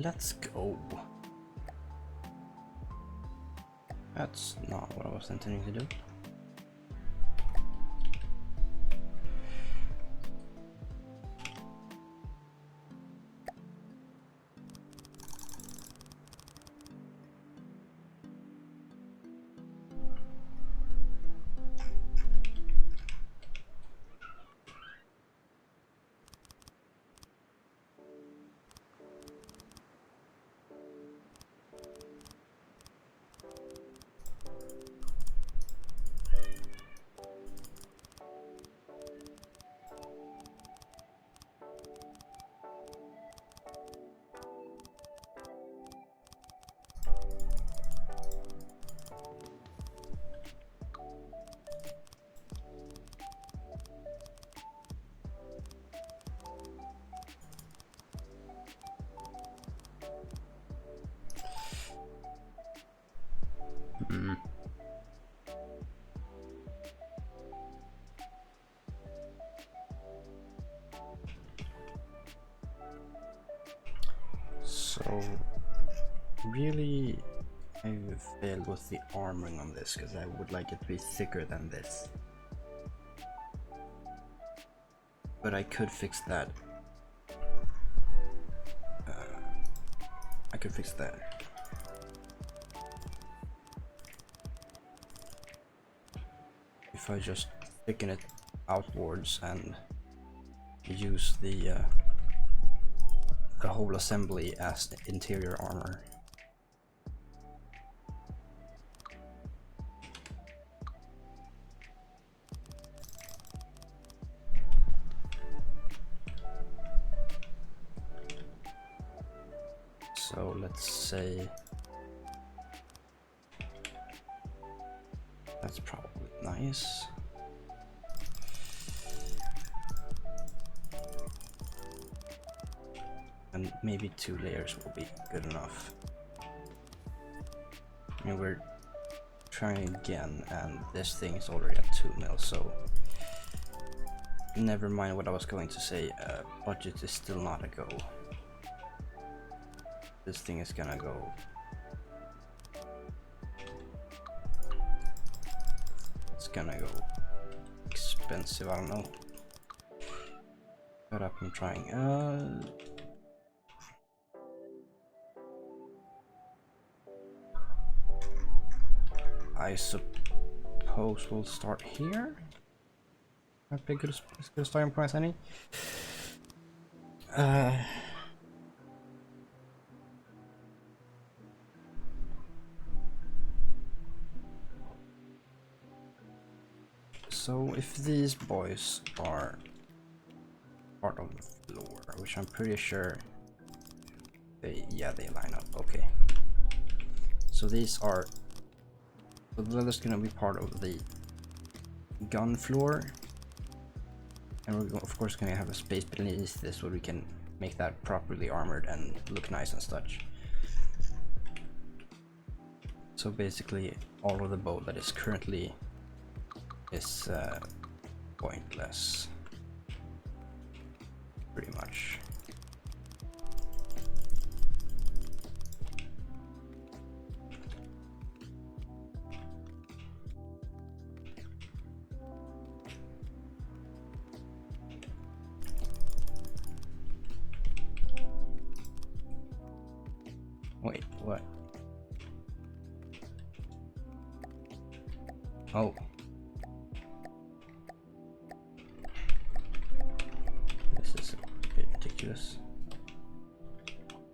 Let's go. That's not what I was intending to do. So really I've failed with the armoring on this because I would like it to be thicker than this. But I could fix that. I could fix that. If I just thicken it outwards and use the whole assembly as interior armor. So let's say that's probably nice. And maybe 2 layers will be good enough. I mean, we're trying again, and this thing is already at 2 mil, so never mind what I was going to say. Budget is still not a go. This thing is gonna go. It's gonna go expensive. I don't know. But I'm trying. I suppose we'll start here. Might be as good a starting price any. So if these boys are part of the floor, which I'm pretty sure they line up. Okay. So these are. So that is gonna be part of the gun floor, and we're of course gonna have a space beneath this where we can make that properly armored and look nice and such. So basically all of the bow that is currently is pointless, pretty much. Wait, what? Oh. This is a bit ridiculous.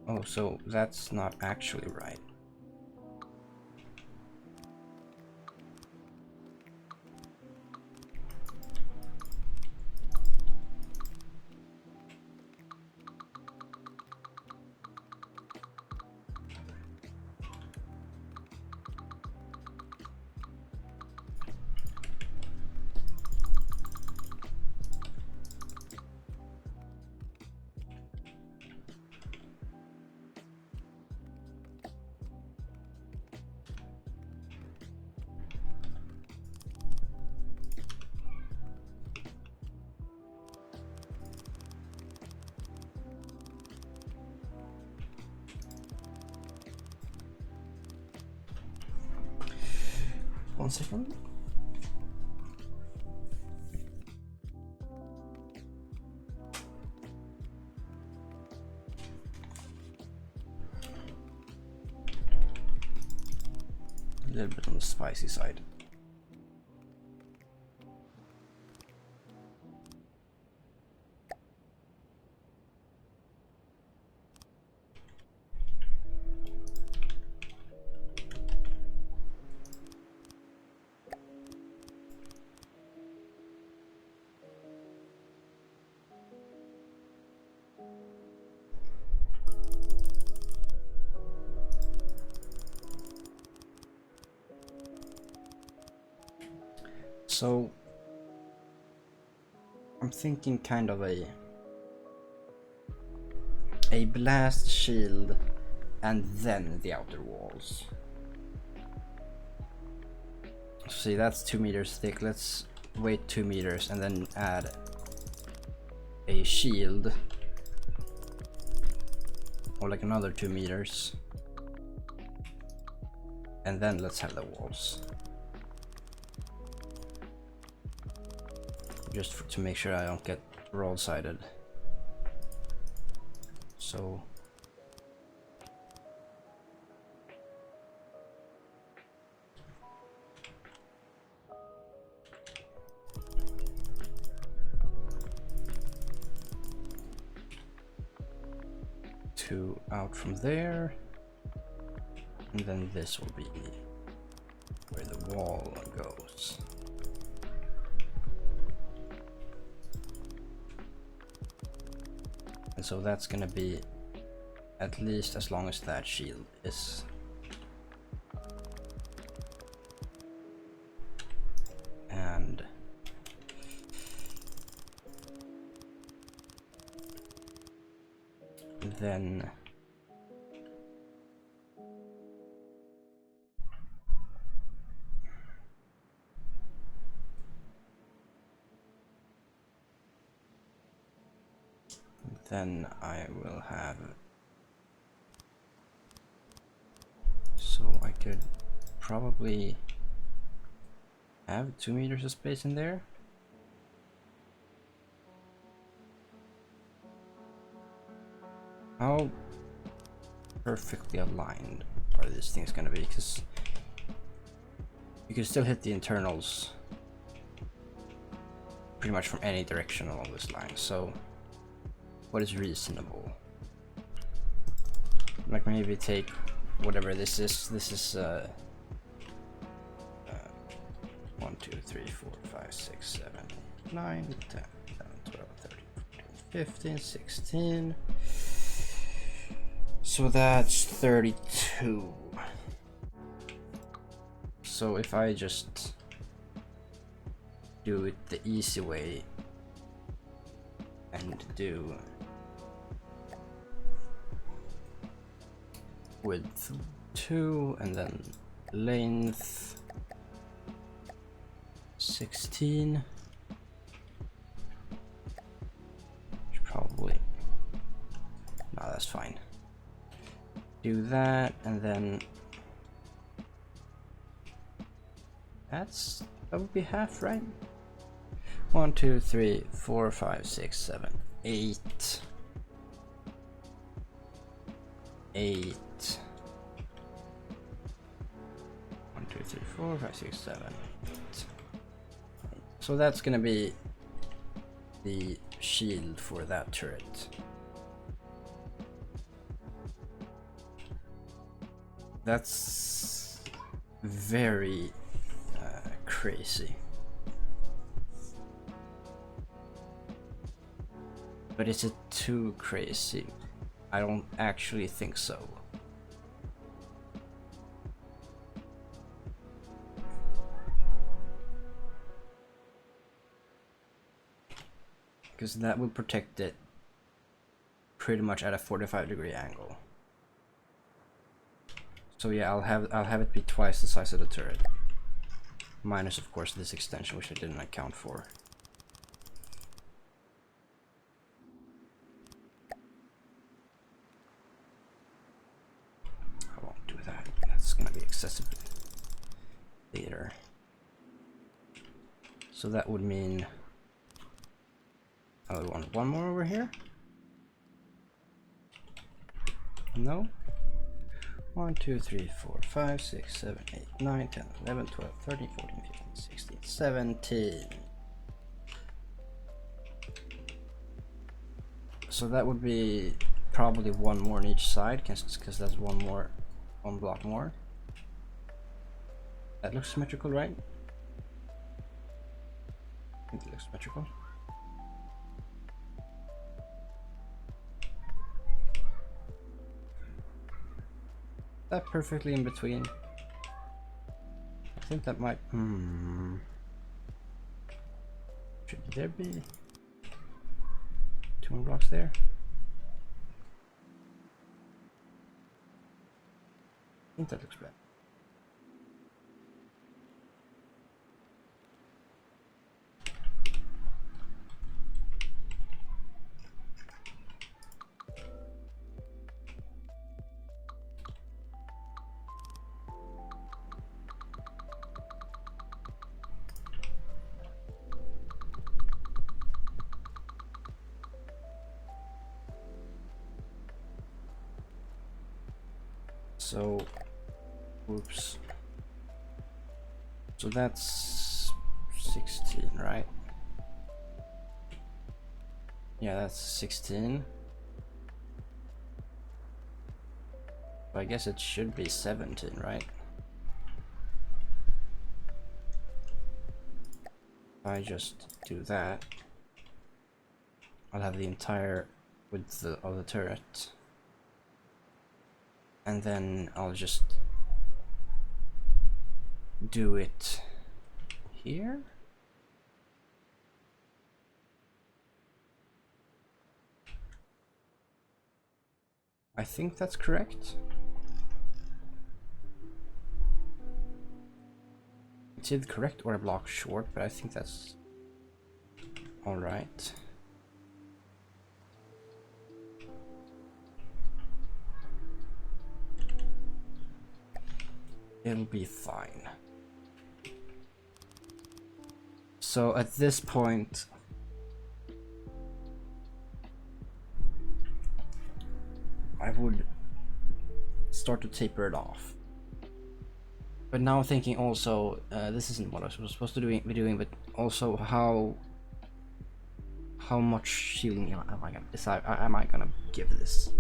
Oh, so that's not actually right. 1 second. A little bit on the spicy side. So I'm thinking kind of a blast shield and then the outer walls. See, that's 2 meters thick. Let's wait 2 meters and then add a shield, or like another 2 meters, and then let's have the walls. Just to make sure I don't get roll-sided. So two out from there, and then this will be where the wall goes. And so that's gonna be at least as long as that shield is. And then I will have, so I could probably have 2 meters of space in there. How perfectly aligned are these things gonna be? Because you can still hit the internals pretty much from any direction along this line. So what is reasonable? Like maybe take whatever this is. This is 1, 2, 3, 4, 5, 6, 7, 8, 9, 10, 11, 12, 13, 14, 15, 16. So that's 32. So if I just do it the easy way and do width 2 and then length 16, should probably, no, that's fine. Do that, and then that would be half, right? 1, 2, 3, 4, 5, 6, 7, 8. 8. 1, 2, 3, 4, 5, 6, 7, 8. So that's gonna be the shield for that turret. That's very crazy. But is it too crazy? I don't actually think so. Because that would protect it pretty much at a 45-degree angle. So yeah, I'll have it be twice the size of the turret. Minus, of course, this extension, which I didn't account for. I won't do that. That's gonna be excessive. later. So that would mean I would want one more over here. No. 1, 2, 3, 4, 5, 6, 7, 8, 9, 10, 11, 12, 13, 14, 15, 16, 17. So that would be probably one more on each side, because that's one block more. That looks symmetrical, right? I think it looks symmetrical. That perfectly in between. I think that might. Should there be 2 more blocks there? I think that looks bad. So, oops. So that's 16, right? Yeah, that's 16. But I guess it should be 17, right? If I just do that, I'll have the entire width of the turret. And then I'll just do it here. I think that's correct. It's either correct or a block short, but I think that's all right. It'll be fine. So at this point, I would start to taper it off. But now I'm thinking also, this isn't what I was supposed to be doing, but also how much shielding am I gonna give this?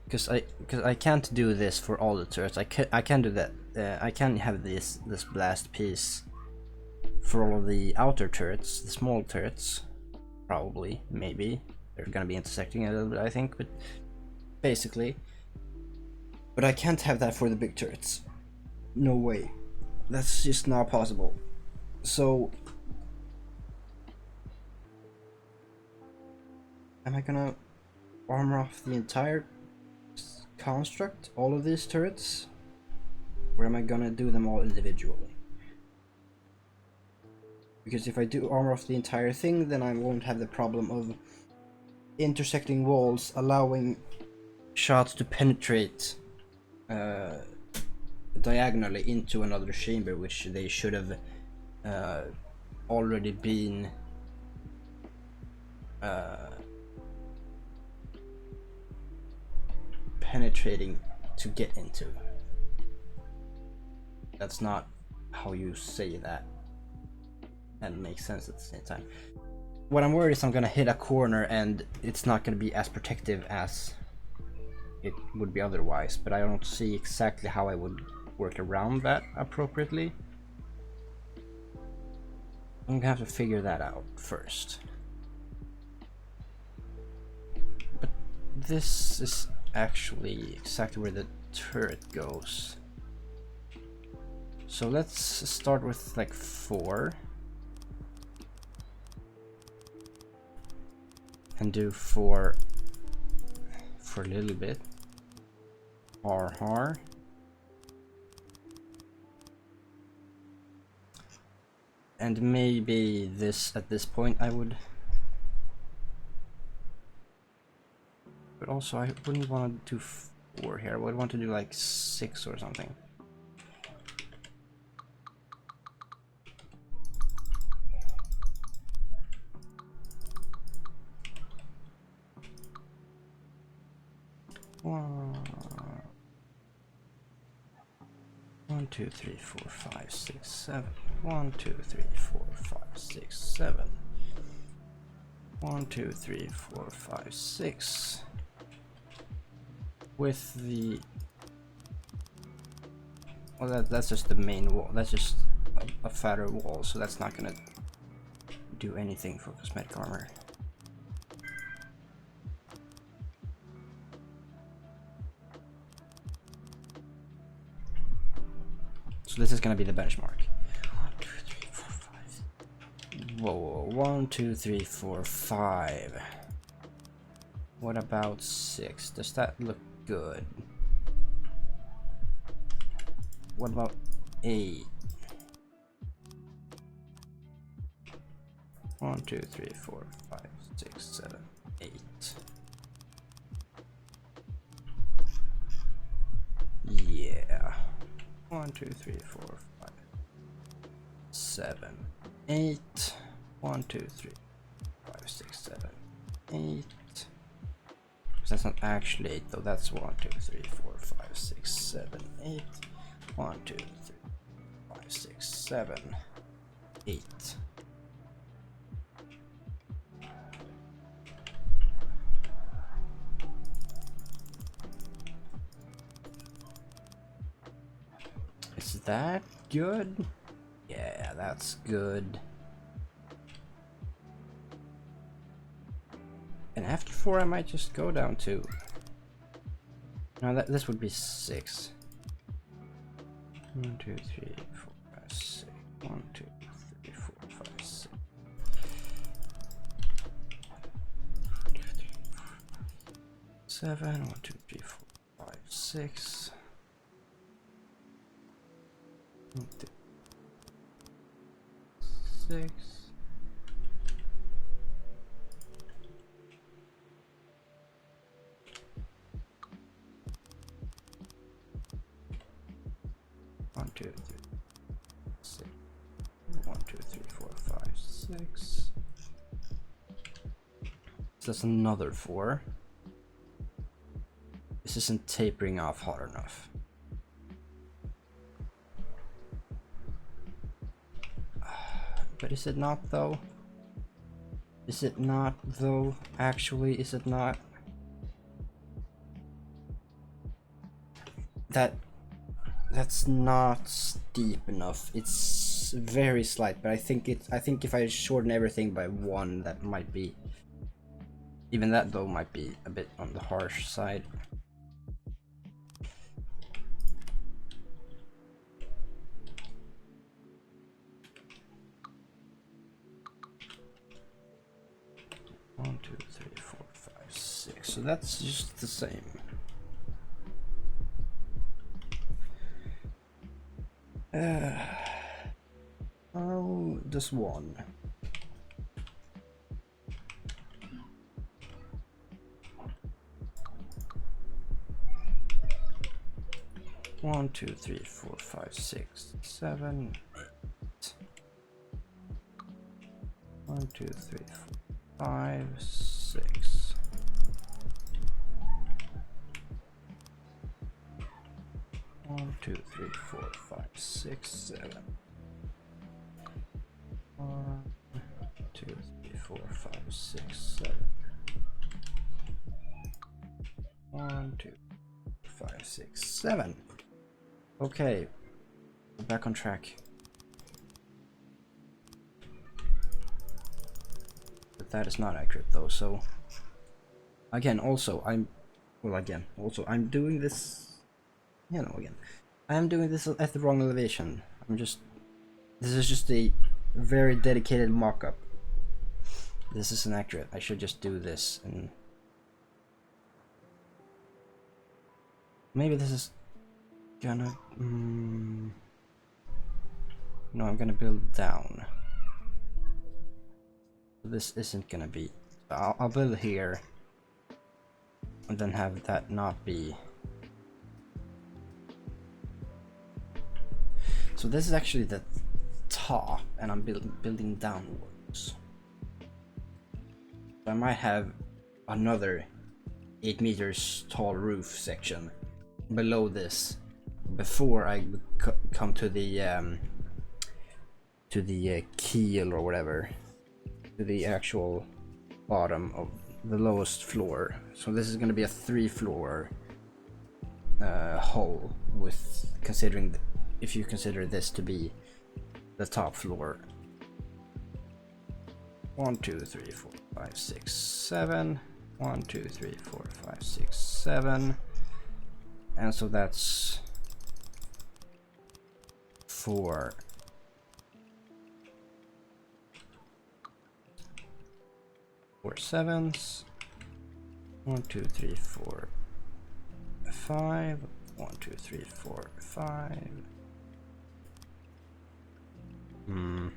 Because I can't do this for all the turrets. I can do that. I can have this blast piece for all of the outer turrets, the small turrets. Probably, maybe they're gonna be intersecting a little bit, I think, but basically. But I can't have that for the big turrets. No way. That's just not possible. So, am I gonna armor off the entire construct, all of these turrets, or am I gonna do them all individually? Because if I do armor off the entire thing, then I won't have the problem of intersecting walls, allowing shots to penetrate diagonally into another chamber, which they should have already been penetrating to get into. That's not how you say that and makes sense at the same time. What I'm worried is I'm gonna hit a corner and it's not gonna be as protective as it would be otherwise, but I don't see exactly how I would work around that appropriately. I'm gonna have to figure that out first. But this is actually exactly where the turret goes. So let's start with like 4. And do 4 for a little bit. Har. And maybe this at this point I would. But also I wouldn't want to do 4 here. I would want to do like 6 or something. One, 2, 3, 4, 5, 6, 7. 1, 2, 3, 4, 5, 6, 7. 1, 2, 3, 4, 5, 6. With the... Well, that's just the main wall. That's just a fatter wall, so that's not gonna do anything for cosmetic armor. So this is gonna be the benchmark. 1, 2, 3, 4, 5. Whoa, 1, 2, 3, 4, 5. What about 6? Does that look good? What about 8? 1, 2, 3, 4, 5, 6, 7, 8. Yeah. 1, 2, 3, 4, 5, 7, 8. 1, 2, 3, 5, 6, 7, 8. That's not actually 8 though. That's 1, 2, 3, 4, 5, 6, 7, 8. 1, 2, 3, 5, 6, 7, 8. Is that good? Yeah, that's good. And after 4, I might just go down to... No, this would be 6. 1, 2, 3, 4, 5, 6. 1, 2, 3, 4, 5, 6. 1, 2, 3, 4, 5, 7. 1, 2, 3, 4, 5, 6. 1, 2, 6. 1, 2, 3, 6. 1, 2, 3, 4, 5, 6. So that's another 4. This isn't tapering off hard enough. But is it not though? Is it not though? Actually, is it not? That's not steep enough. It's very slight, but I think if I shorten everything by 1, that might be... Even that though might be a bit on the harsh side. One, 2, 3, 4, 5, 6. So that's just the same. Oh, just 1. One, 2, 3, 4, 5, 6, 7, 8. 1, 2, 3, 4, 5, 6. 1, 2, 3, 4, 5, 6, 7. 1, 2, 3, 4, 5, 6, 7. 1, 2, 5, 6, 7. Okay, we're back on track. But that is not accurate though, so again, I'm doing this, I am doing this at the wrong elevation. This is just a very dedicated mock-up. This isn't accurate. I should just do this, and maybe this is gonna no, I'm gonna build down. This isn't gonna be... I'll build here and then have that not be So this is actually the top, and I'm building downwards. So I might have another 8 meters tall roof section below this before I come to the keel or whatever, to the actual bottom of the lowest floor. So this is going to be a 3-floor hull, with considering if you consider this to be the top floor. 1 2 3 4 5 6 7. 1 2 3 4 5 6 7, and so that's 4 7s. 1 2 3 4 5. 1 2 3 4 5. No.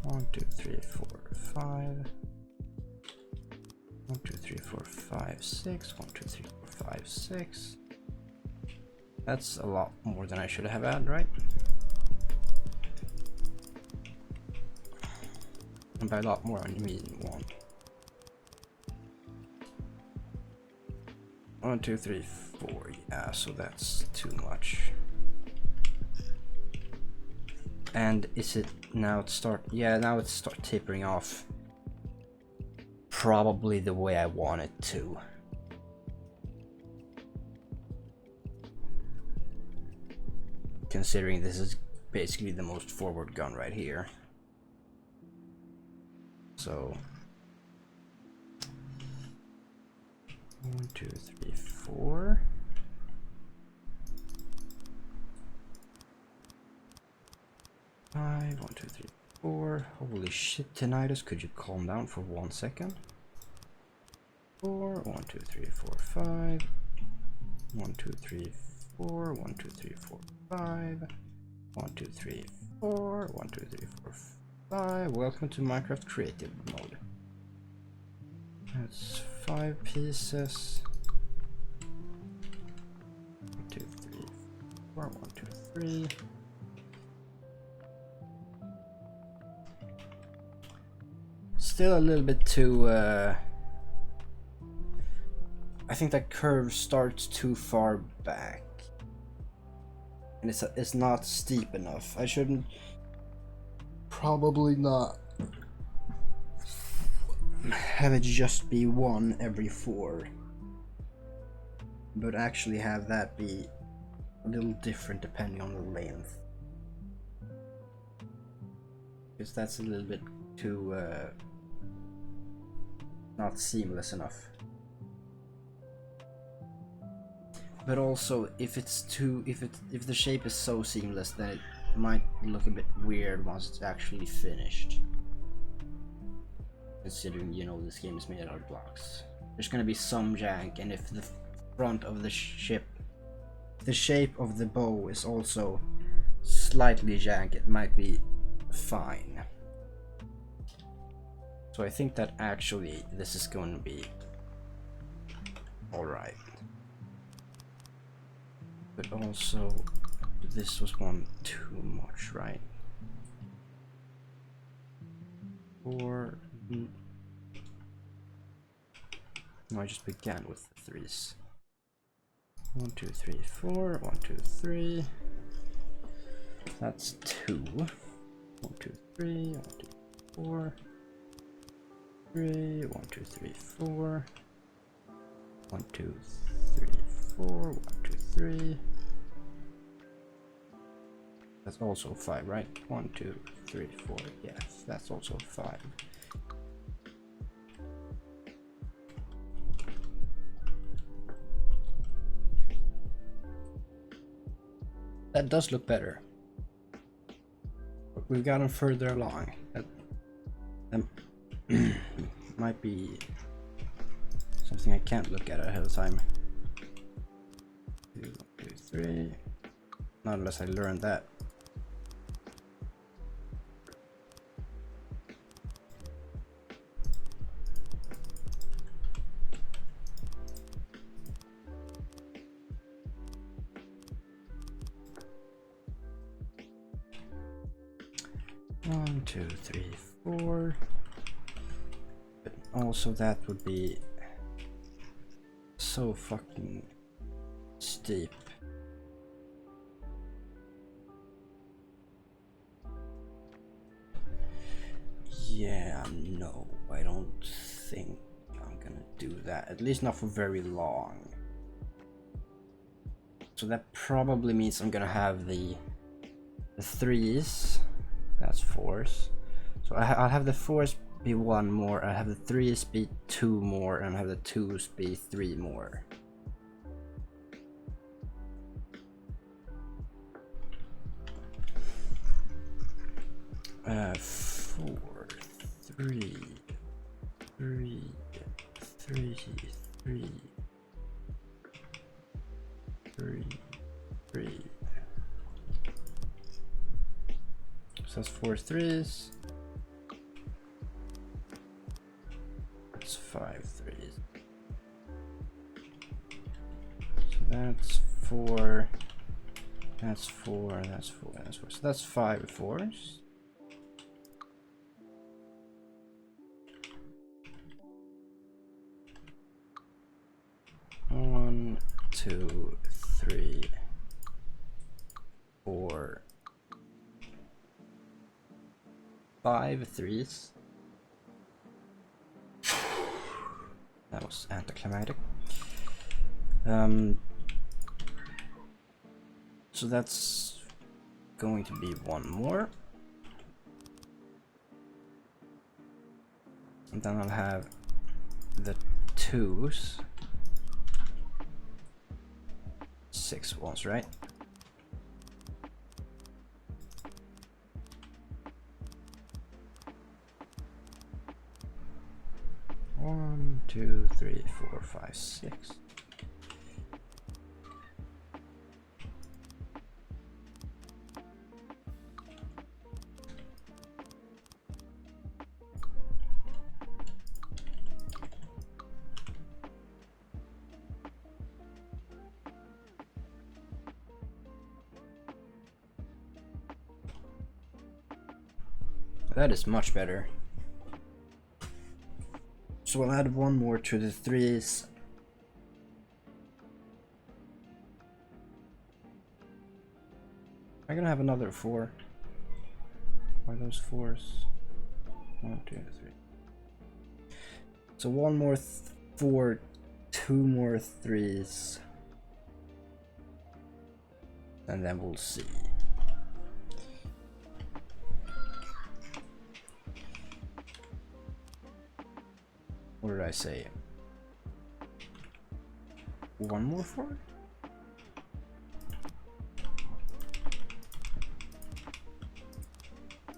1 2 3 4 5. 1 2 3 4 5 6. 1 2 3 4 5 6. That's a lot more than I should have had, right? And by a lot more, I mean 1. 1 2 3 4. Yeah, so that's too much. And is it now it start? Yeah, now it's start tapering off. Probably the way I want it to. Considering this is basically the most forward gun right here. So 1 2 3 4. 5. 1 2 3 4. Holy shit, tinnitus, could you calm down for 1 second? 4. 1 2 3 4 5. 1 2 3 4. 1 2 3 4 5. 1 2 3 4. 1 2 3 4 5. Welcome to Minecraft Creative Mode. That's 5 pieces. 1 2 3 4. 1 2 3. Still a little bit too I think that curve starts too far back, and it's not steep enough. I shouldn't, probably not have it just be 1 every 4, but actually have that be a little different depending on the length, because that's a little bit too not seamless enough. But also, if it's too, if the shape is so seamless, then it might look a bit weird once it's actually finished. Considering, you know, this game is made out of blocks, there's gonna be some jank, and if the front of the ship, the shape of the bow is also slightly jank, it might be fine. So I think that actually this is going to be alright. But also, this was one too much, right? 4. No, I just began with the 3s. 1 2 3 4. 1 2 3. That's 2. 1 2 3. 1 2 4. 3. 1 2 3 4. 1 2 3 4. 1 2 3. That's also 5, right? 1 2 3 4. Yes, that's also 5. That does look better. But we've gotten further along. That might be something I can't look at ahead of time. 2 2 3. Not unless I learned that. 1, 2, 3, 4. But also that would be so fucking steep. Yeah, no, I don't think I'm gonna do that. At least not for very long. So that probably means I'm gonna have the 3s. That's 4s. So I'll have the 4s be 1 more, I have the 3s be 2 more, and I have the 2s be 3 more. Uh, 4, 3, 3, 3, 3, 3, 3. So that's 4 3s. That's 5 3s. So that's 4. That's 4. That's 4. That's 4. So that's 5 4s. One, 2, 3, 4, 5 3s. That was anticlimactic. So that's going to be 1 more. And then I'll have the 2s. 6 ones, right? One, 2, 3, 4, 5, 6. That is much better. So I'll add 1 more to the 3s. I'm gonna have another 4. Are those 4s? 1, 2, 3. So 1 more 4, 2 more 3s. And then we'll see. What did I say? 1 more 4?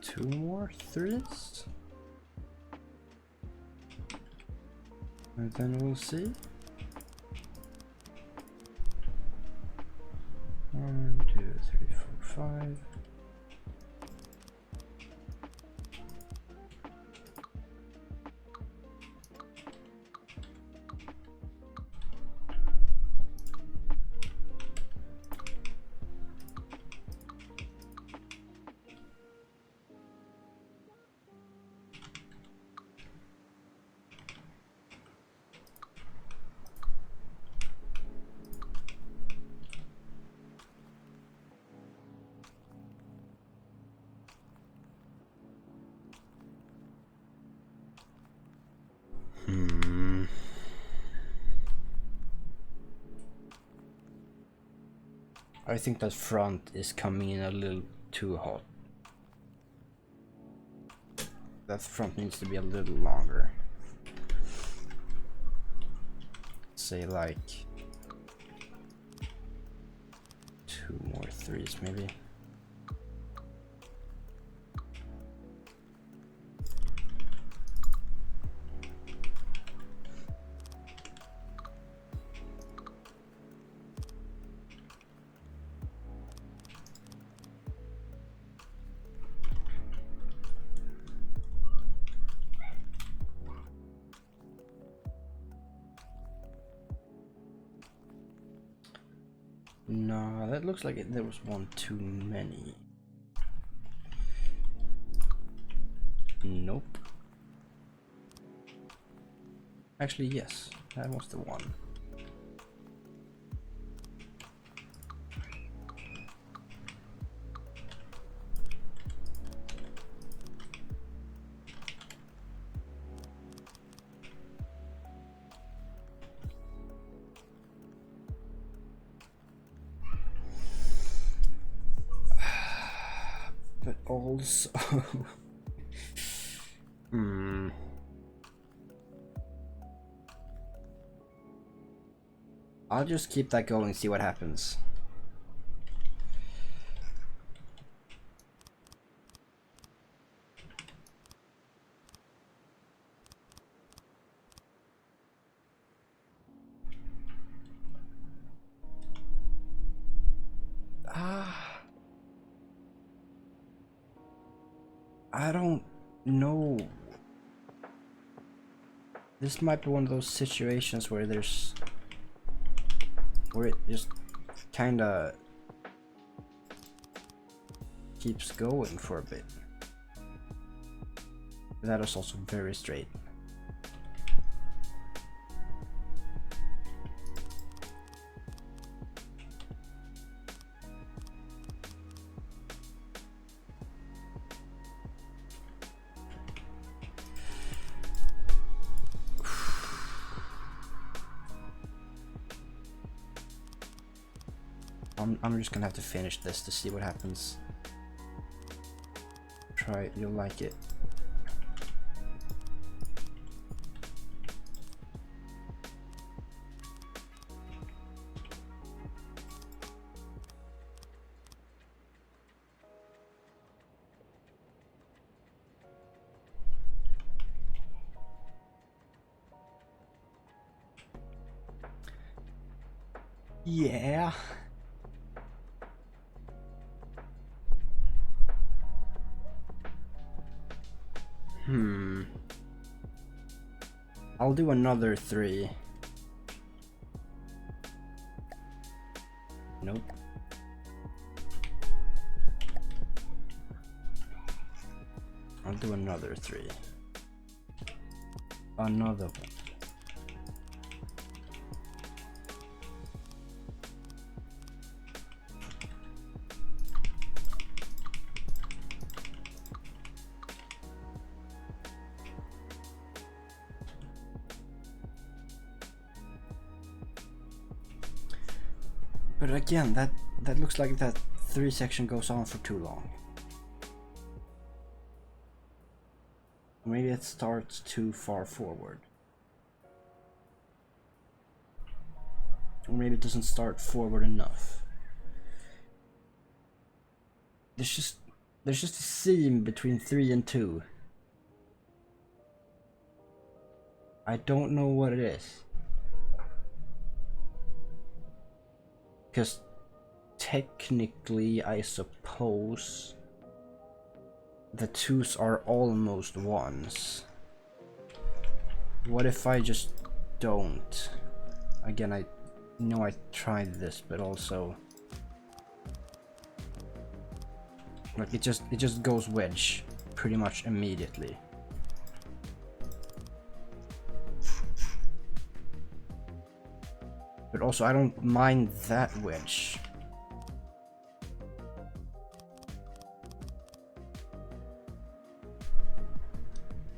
Two more 3s? And then we'll see. 1, 2, 3, 4, 5. I think that front is coming in a little too hot. That front needs to be a little longer. Say like 2 more 3s maybe. No, that looks like there was 1 too many. Nope. Actually, yes, that was the one. But also, I'll just keep that going and see what happens. I don't know. This might be one of those situations where it just kinda keeps going for a bit. That is also very straight. I'm just gonna have to finish this to see what happens. Try it, you'll like it. Yeah. I'll do another 3. Nope. I'll do another 3. Another one. But again, that looks like that 3 section goes on for too long. Maybe it starts too far forward. Or maybe it doesn't start forward enough. There's just a seam between 3 and 2. I don't know what it is. Because technically, I suppose the 2s are almost 1s. What if I just don't? Again, I know I tried this, but also like it just goes wedge pretty much immediately. But also, I don't mind that wedge.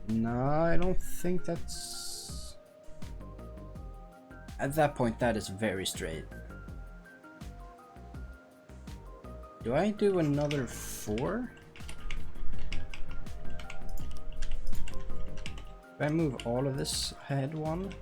No, I don't think that's... At that point, that is very straight. Do I do another 4? Do I move all of this ahead 1?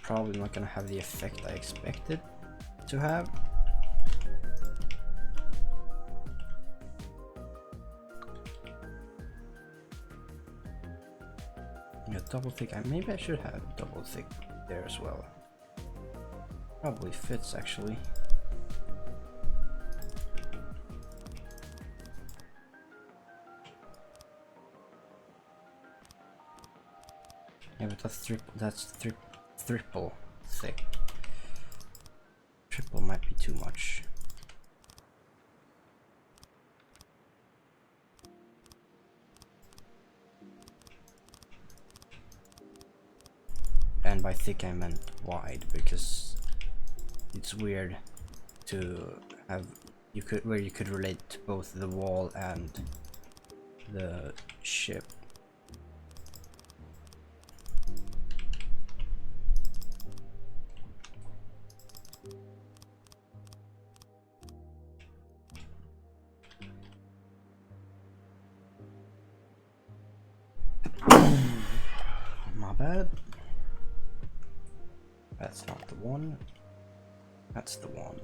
Probably not gonna have the effect I expected to have. double thick. Maybe I should have double thick there as well. Probably fits actually. Yeah, but that's triple thick. Triple might be too much. And by thick I meant wide, because it's weird to have you could relate to both the wall and the ship. My bad. That's not the one. That's the one.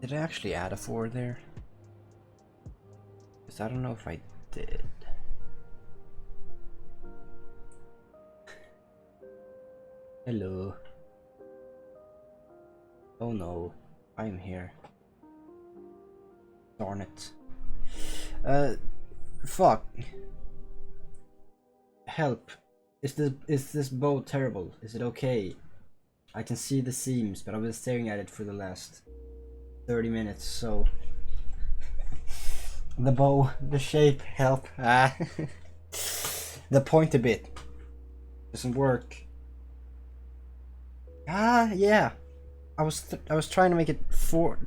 Did I actually add a 4 there? Because I don't know if I did. Hello. Oh no, I'm here. Darn it. Fuck. Help. Is this bow terrible? Is it okay? I can see the seams, but I've been staring at it for the last 30 minutes, so... The bow, the shape, help. Ah. The pointy bit doesn't work. Ah, yeah. I was trying to make it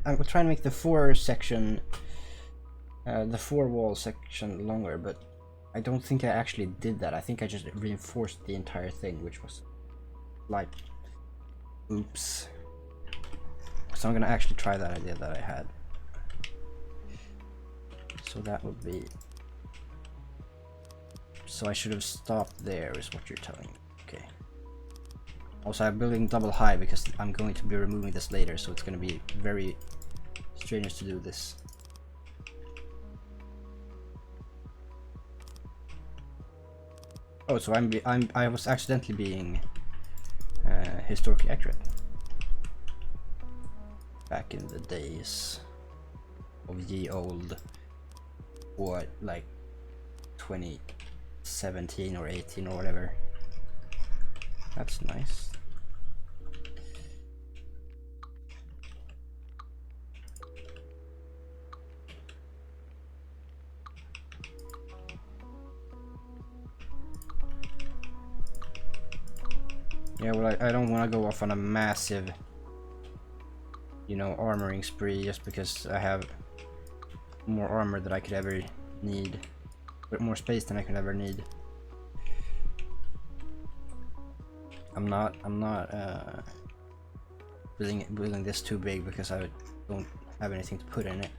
I was trying to make the 4 section, the 4 wall section longer, but I don't think I actually did that. I think I just reinforced the entire thing, which was like, oops. So I'm gonna actually try that idea that I had. So that would be. So I should have stopped there, is what you're telling me. Okay. Also, I'm building double high because I'm going to be removing this later, so it's going to be very strange to do this. Oh, so I was accidentally being historically accurate back in the days of ye old, or like 2017 or 18 or whatever. That's nice. Yeah, well, I don't want to go off on a massive, you know, armoring spree just because I have more armor than I could ever need, but more space than I could ever need. I'm not building this too big because I don't have anything to put in it.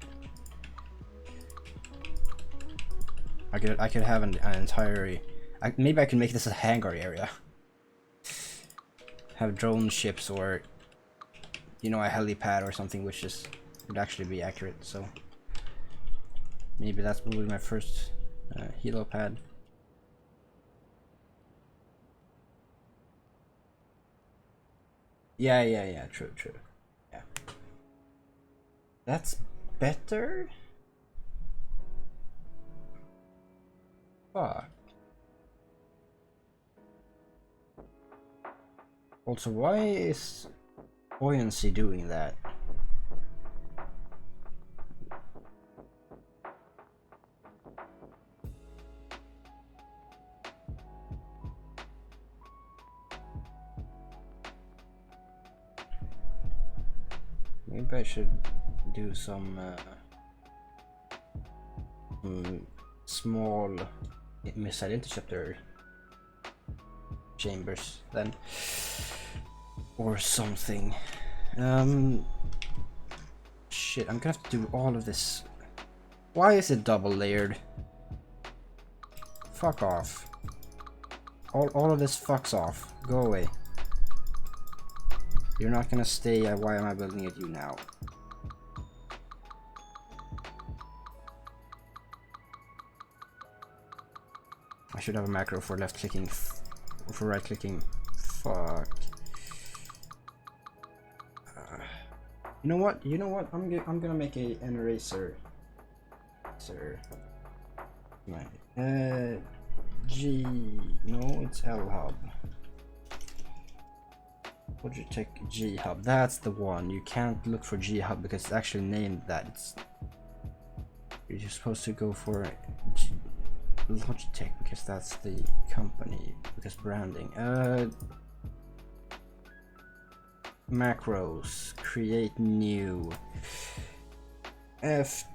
I could have an entire. Maybe I can make this a hangar area. Have drone ships, or you know, a helipad or something, which would actually be accurate. So maybe that's probably my first helipad. Yeah, true. Yeah. That's better? Fuck. Also, why is buoyancy doing that? Maybe I should do some small missile interceptor chambers then, or something. Shit, I'm gonna have to do all of this. Why is it double layered? Fuck off. All of this fucks off. Go away. You're not gonna stay. Why am I building at you now? I should have a macro for left clicking, for right clicking. Fuck. You know what? You know what? I'm gonna make an eraser. Sir. G. No, it's L hub. Would you take G hub? That's the one. You can't look for G hub because it's actually named that. You're supposed to go for Logitech because that's the company, because branding. Macros, create new, ftd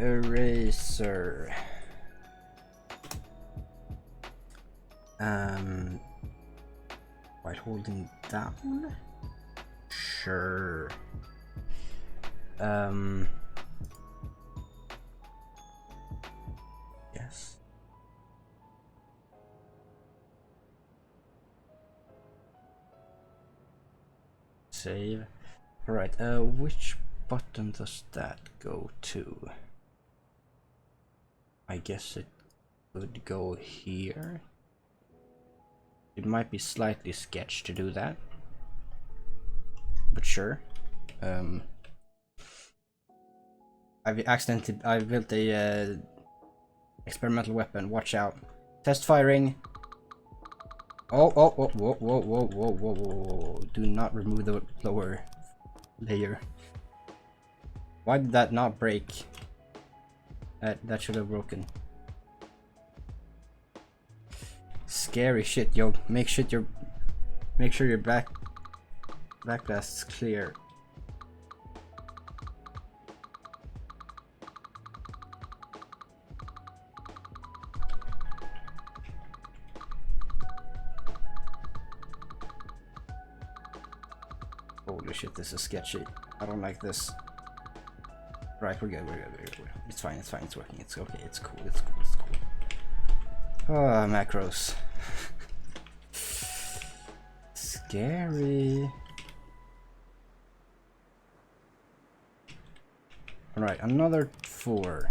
eraser. While holding down? Sure. Yes. Save. Alright, which button does that go to? I guess it would go here. It might be slightly sketched to do that, but sure. I've built a experimental weapon. Watch out! Test firing. Oh! Whoa! Whoa! Whoa! Whoa! Whoa! Whoa! Whoa! Do not remove the lower layer. Why did that not break? That should have broken. Scary shit, yo. Make sure your backblast's clear. Holy shit, this is sketchy. I don't like this. Right, we're good. It's fine, it's working, it's okay, it's cool. Ah, macros. Scary. Alright, another 4.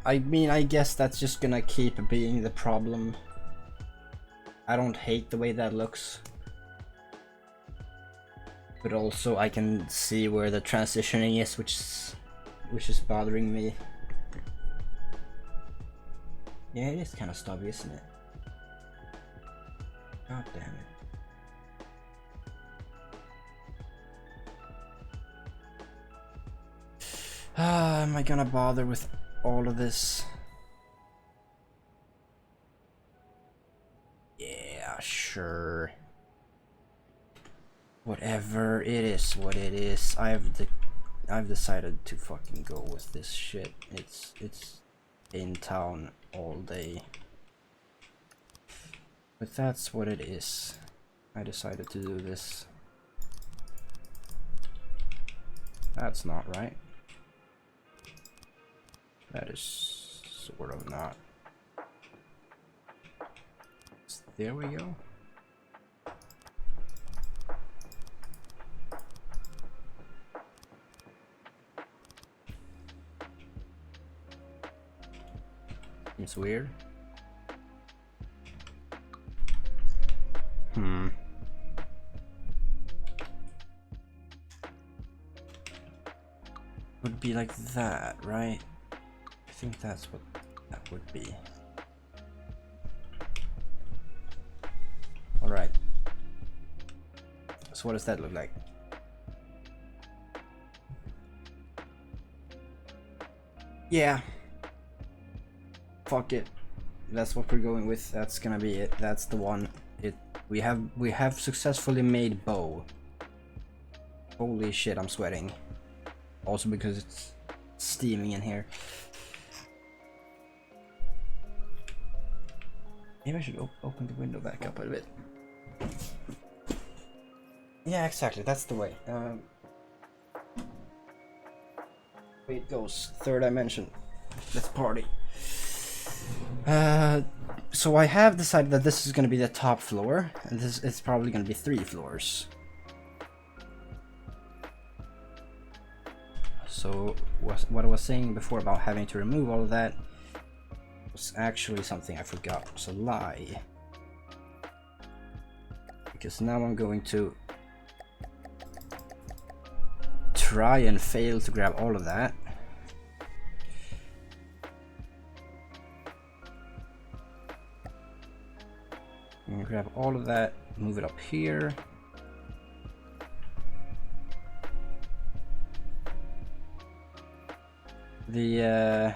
I mean, I guess that's just gonna keep being the problem. I don't hate the way that looks, but also I can see where the transitioning is, which is bothering me. Yeah, it is kind of stubby, isn't it? God damn it. Am I gonna bother with all of this? Yeah, sure. Whatever, it is what it is. I've decided to fucking go with this shit. It's in town all day. But that's what it is. I decided to do this. That's not right. That is sort of not. There we go. It's weird. would be like that, right? I think that's what that would be. Alright. So what does that look like? Yeah. Fuck it. That's what we're going with. That's gonna be it. That's the one. We have successfully made bow. Holy shit, I'm sweating. Also because it's steaming in here. Maybe I should open the window back up a bit. Yeah, exactly. That's the way. Way it goes. Third dimension. Let's party. So I have decided that this is going to be the top floor, and this it's probably going to be 3 floors. So what I was saying before about having to remove all of that was actually something I forgot. It was a lie. Because now I'm going to try and fail to grab all of that. I'm gonna grab all of that, move it up here. The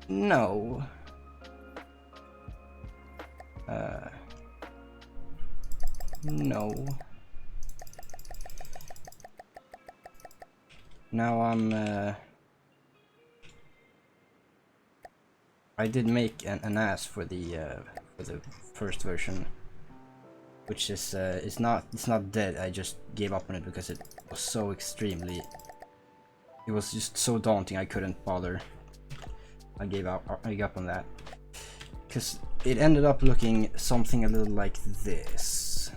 no. No. Now I did make an ass for the first version, which is it's not dead. I just gave up on it because it was so extremely. It was just so daunting. I couldn't bother. I gave up. I gave up on that because it ended up looking something a little like this.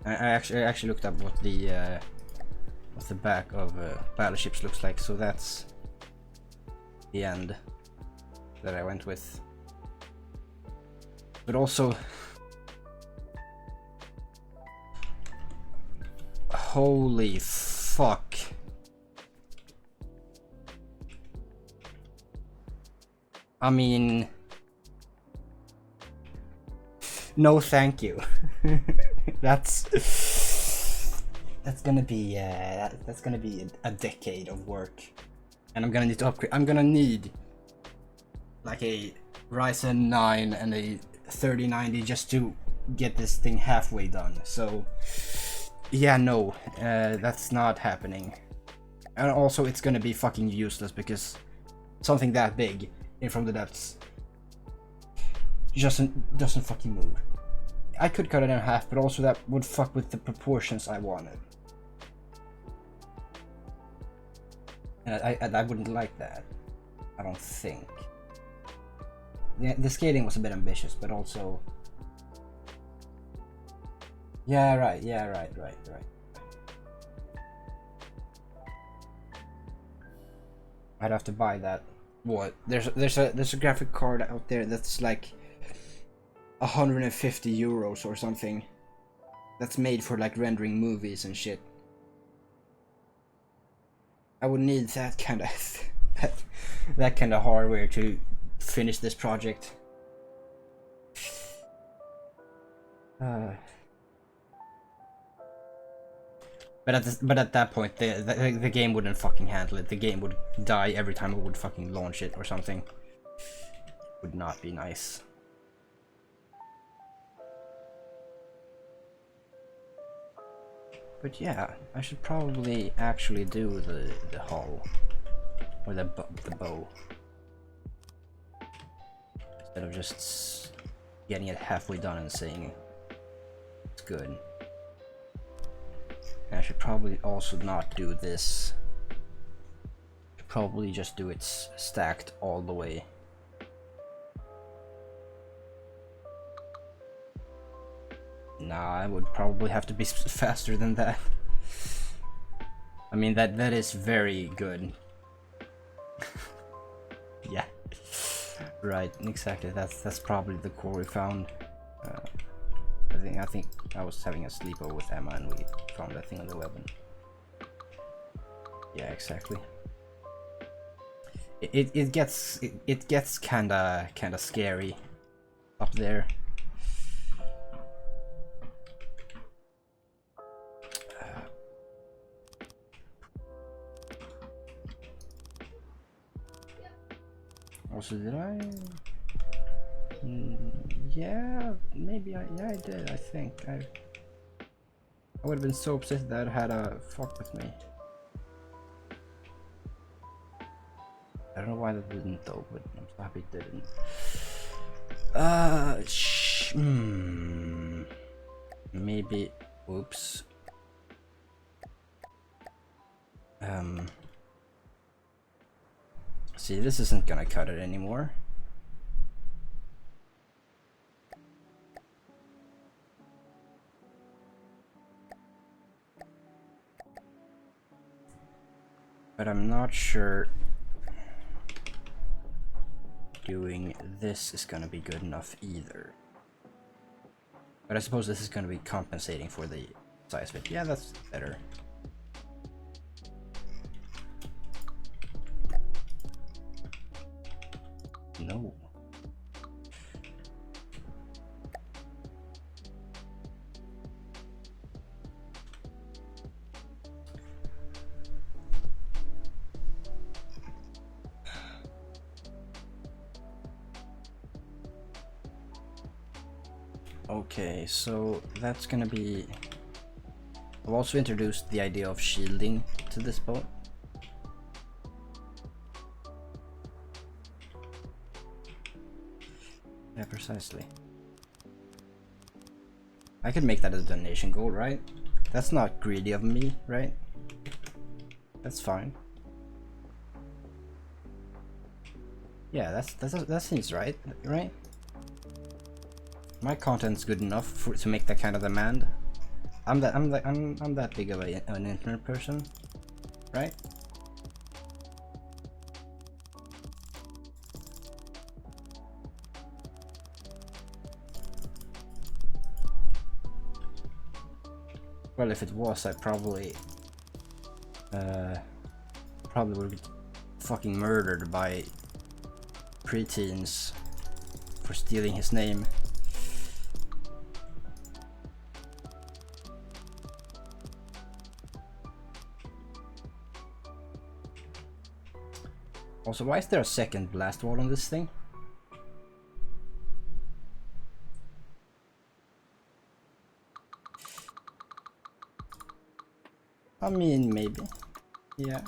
I actually looked up what the back of battleships looks like, so that's the end that I went with. But also, holy fuck. I mean, no thank you. That's gonna be that's gonna be a decade of work, and I'm gonna need to upgrade. I'm gonna need like a Ryzen 9 and a 3090 just to get this thing halfway done. So yeah, no, that's not happening. And also it's gonna be fucking useless because something that big in from the depths doesn't fucking move. I could cut it in half, but also that would fuck with the proportions I wanted. And I wouldn't like that. I don't think. The scaling was a bit ambitious, but also... Yeah, right. I'd have to buy that. What? There's a graphic card out there that's like 150 euros or something. That's made for like rendering movies and shit. I would need that kind of that kind of hardware to finish this project. But at that point, the game wouldn't fucking handle it. The game would die every time it would fucking launch it or something. Would not be nice. But yeah, I should probably actually do the hull or the bow instead of just getting it halfway done and saying it's good. And I should probably also not do this. Probably just do it stacked all the way. Nah, I would probably have to be faster than that. I mean, that is very good. Yeah. Right, exactly. That's probably the core we found. I think I was having a sleepover with Emma and we found that thing on the weapon. Yeah, exactly. It gets kinda scary up there. Also, did I? Yeah, maybe yeah, I did. I think I would have been so upset that had a fuck with me. I don't know why that didn't though, but I'm so happy it didn't. Maybe. Oops. See, this isn't gonna cut it anymore. But I'm not sure doing this is gonna be good enough either. But I suppose this is gonna be compensating for the size of it. Yeah, that's better. No. Okay, so that's gonna be... I've also introduced the idea of shielding to this boat. Yeah, precisely. I could make that a donation goal, right? That's not greedy of me, right? That's fine. Yeah, that seems right, right? My content's good enough to make that kind of demand. I'm that big of an internet person, right? Well, if it was, I probably would be fucking murdered by preteens for stealing his name. Also, why is there a second blast wall on this thing? I mean, maybe. Yeah.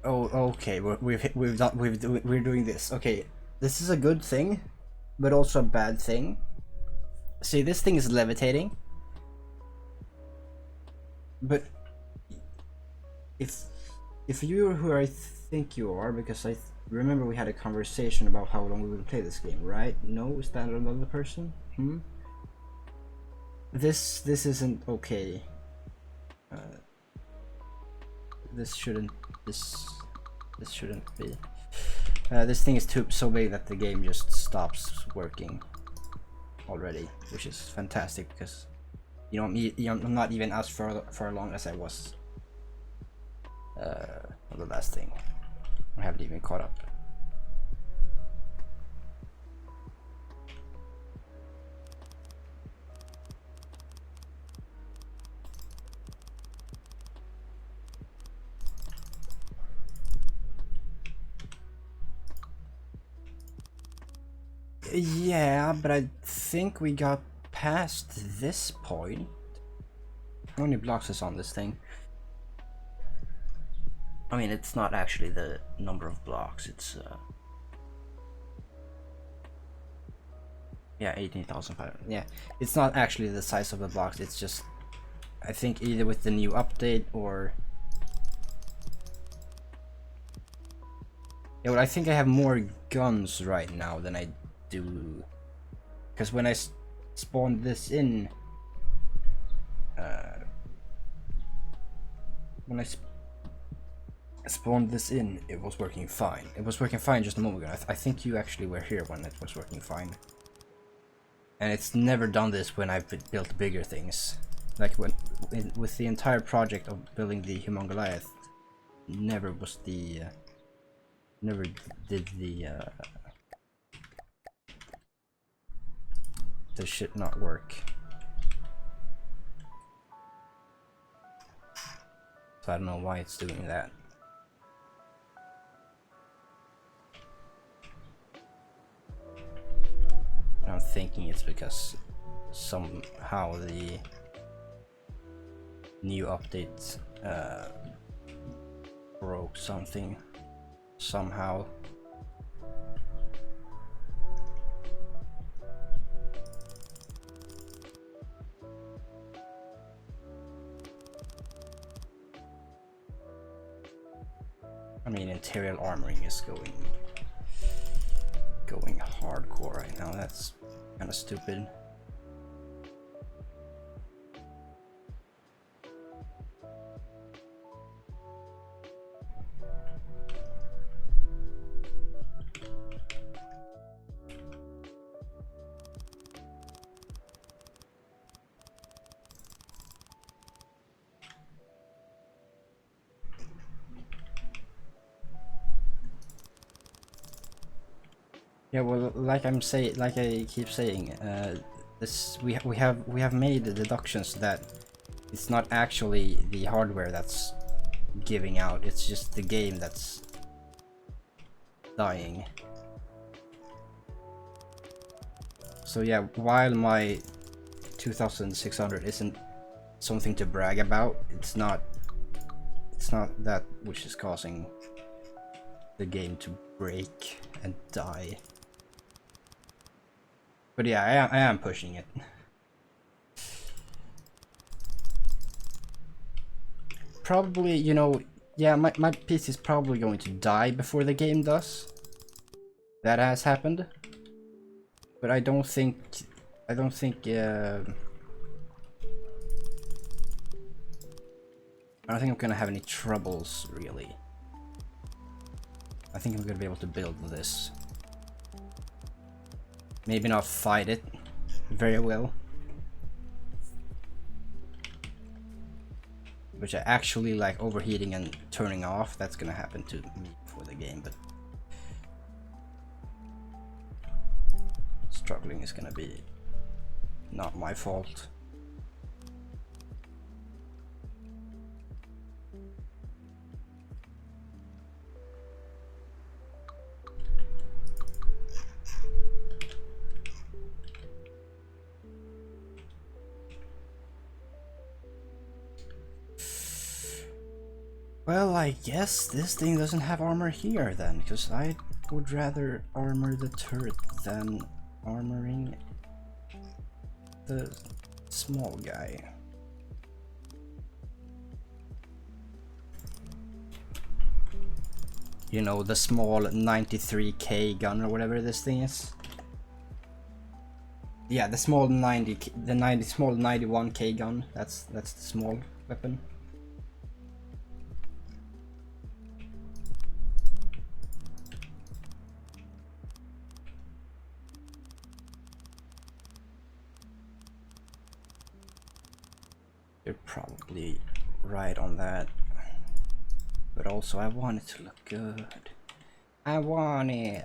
Oh, okay. We're doing this. Okay, this is a good thing, but also a bad thing. See, this thing is levitating, but if you're who I think you are, because I remember we had a conversation about how long we would play this game, right? No, is that another person? This isn't okay. This shouldn't be. This thing is so big that the game just stops working already, which is fantastic because I'm not even as far along as I was on the last thing. I haven't even caught up. Yeah, but I think we got past this point. How many blocks is on this thing? I mean, it's not actually the number of blocks, it's yeah, 18,500. Yeah, it's not actually the size of the blocks, it's just, I think either with the new update or... Yeah, well, I think I have more guns right now than I do, because when I spawned this in, when I spawned this in, it was working fine. It was working fine just a moment ago. I think you actually were here when it was working fine. And it's never done this when I've built bigger things. Like with the entire project of building the Human Goliath, never did the shit not work. So I don't know why it's doing that. I'm thinking it's because somehow the new update broke something somehow. I mean, interior armoring is going hardcore right now. That's kind of stupid. Yeah, well, like I keep saying, this we have made the deductions that it's not actually the hardware that's giving out; it's just the game that's dying. So yeah, while my 2600 isn't something to brag about, it's not that which is causing the game to break and die. But yeah, I am pushing it. Probably, you know, yeah, my PC is probably going to die before the game does. That has happened. But I don't think I'm gonna have any troubles, really. I think I'm gonna be able to build this. Maybe not fight it very well. Which I actually like overheating and turning off. That's gonna happen to me before the game, but struggling is gonna be not my fault. Well, I guess this thing doesn't have armor here then, because I would rather armor the turret than armoring the small guy. You know, the small 93k gun or whatever this thing is. Yeah, the small 91k gun. That's the small weapon. You're probably right on that. But also I want it to look good. I want it.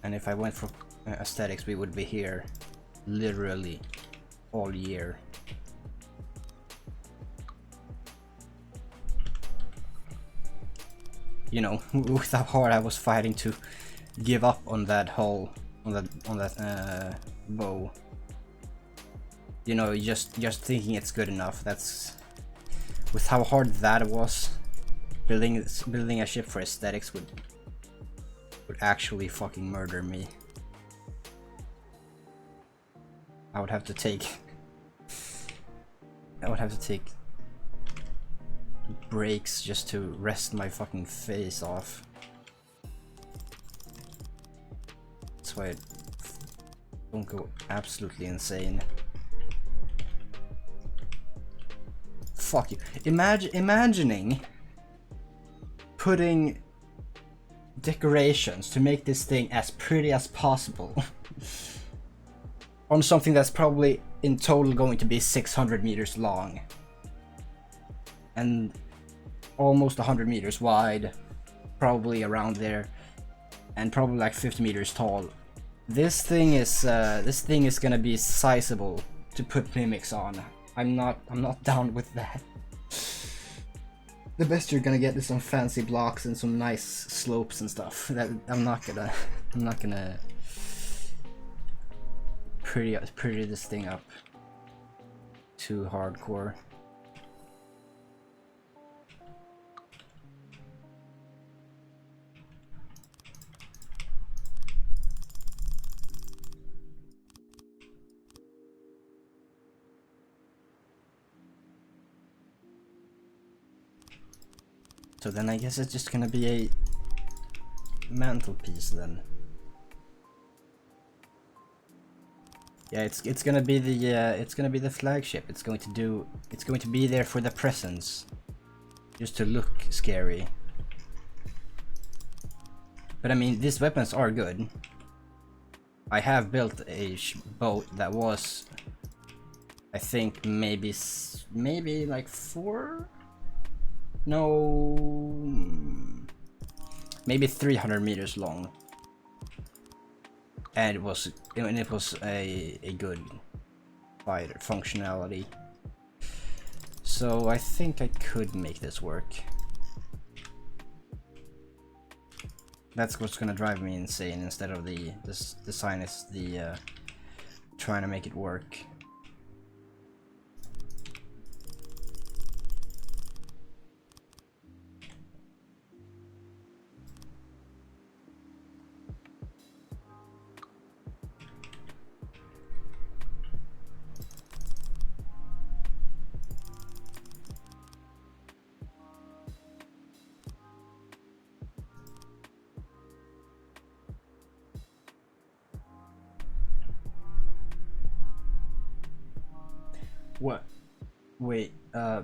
And if I went for aesthetics, we would be here literally all year. You know, with how hard I was fighting to give up on that whole on that bow. You know, just thinking it's good enough. That's with how hard that was. Building a ship for aesthetics would would actually fucking murder me. I would have to take breaks just to rest my fucking face off. That's why I don't go absolutely insane. Fuck you. Imagining putting decorations to make this thing as pretty as possible on something that's probably in total going to be 600 meters long and almost 100 meters wide, probably around there, and probably like 50 meters tall. This thing is gonna be sizable to put mimics on. I'm not down with that. The best you're gonna get is some fancy blocks and some nice slopes and stuff. That I'm not gonna pretty this thing up too hardcore. So then I guess it's just gonna be a mantelpiece then. Yeah, it's gonna be the flagship. It's going to be there for the presence, just to look scary. But I mean, these weapons are good. I have built a boat that was, I think maybe like 4. No, maybe 300 meters long, and it was a good fighter functionality. So I think I could make this work. That's what's gonna drive me insane instead of this design is the trying to make it work. What? Wait, huh?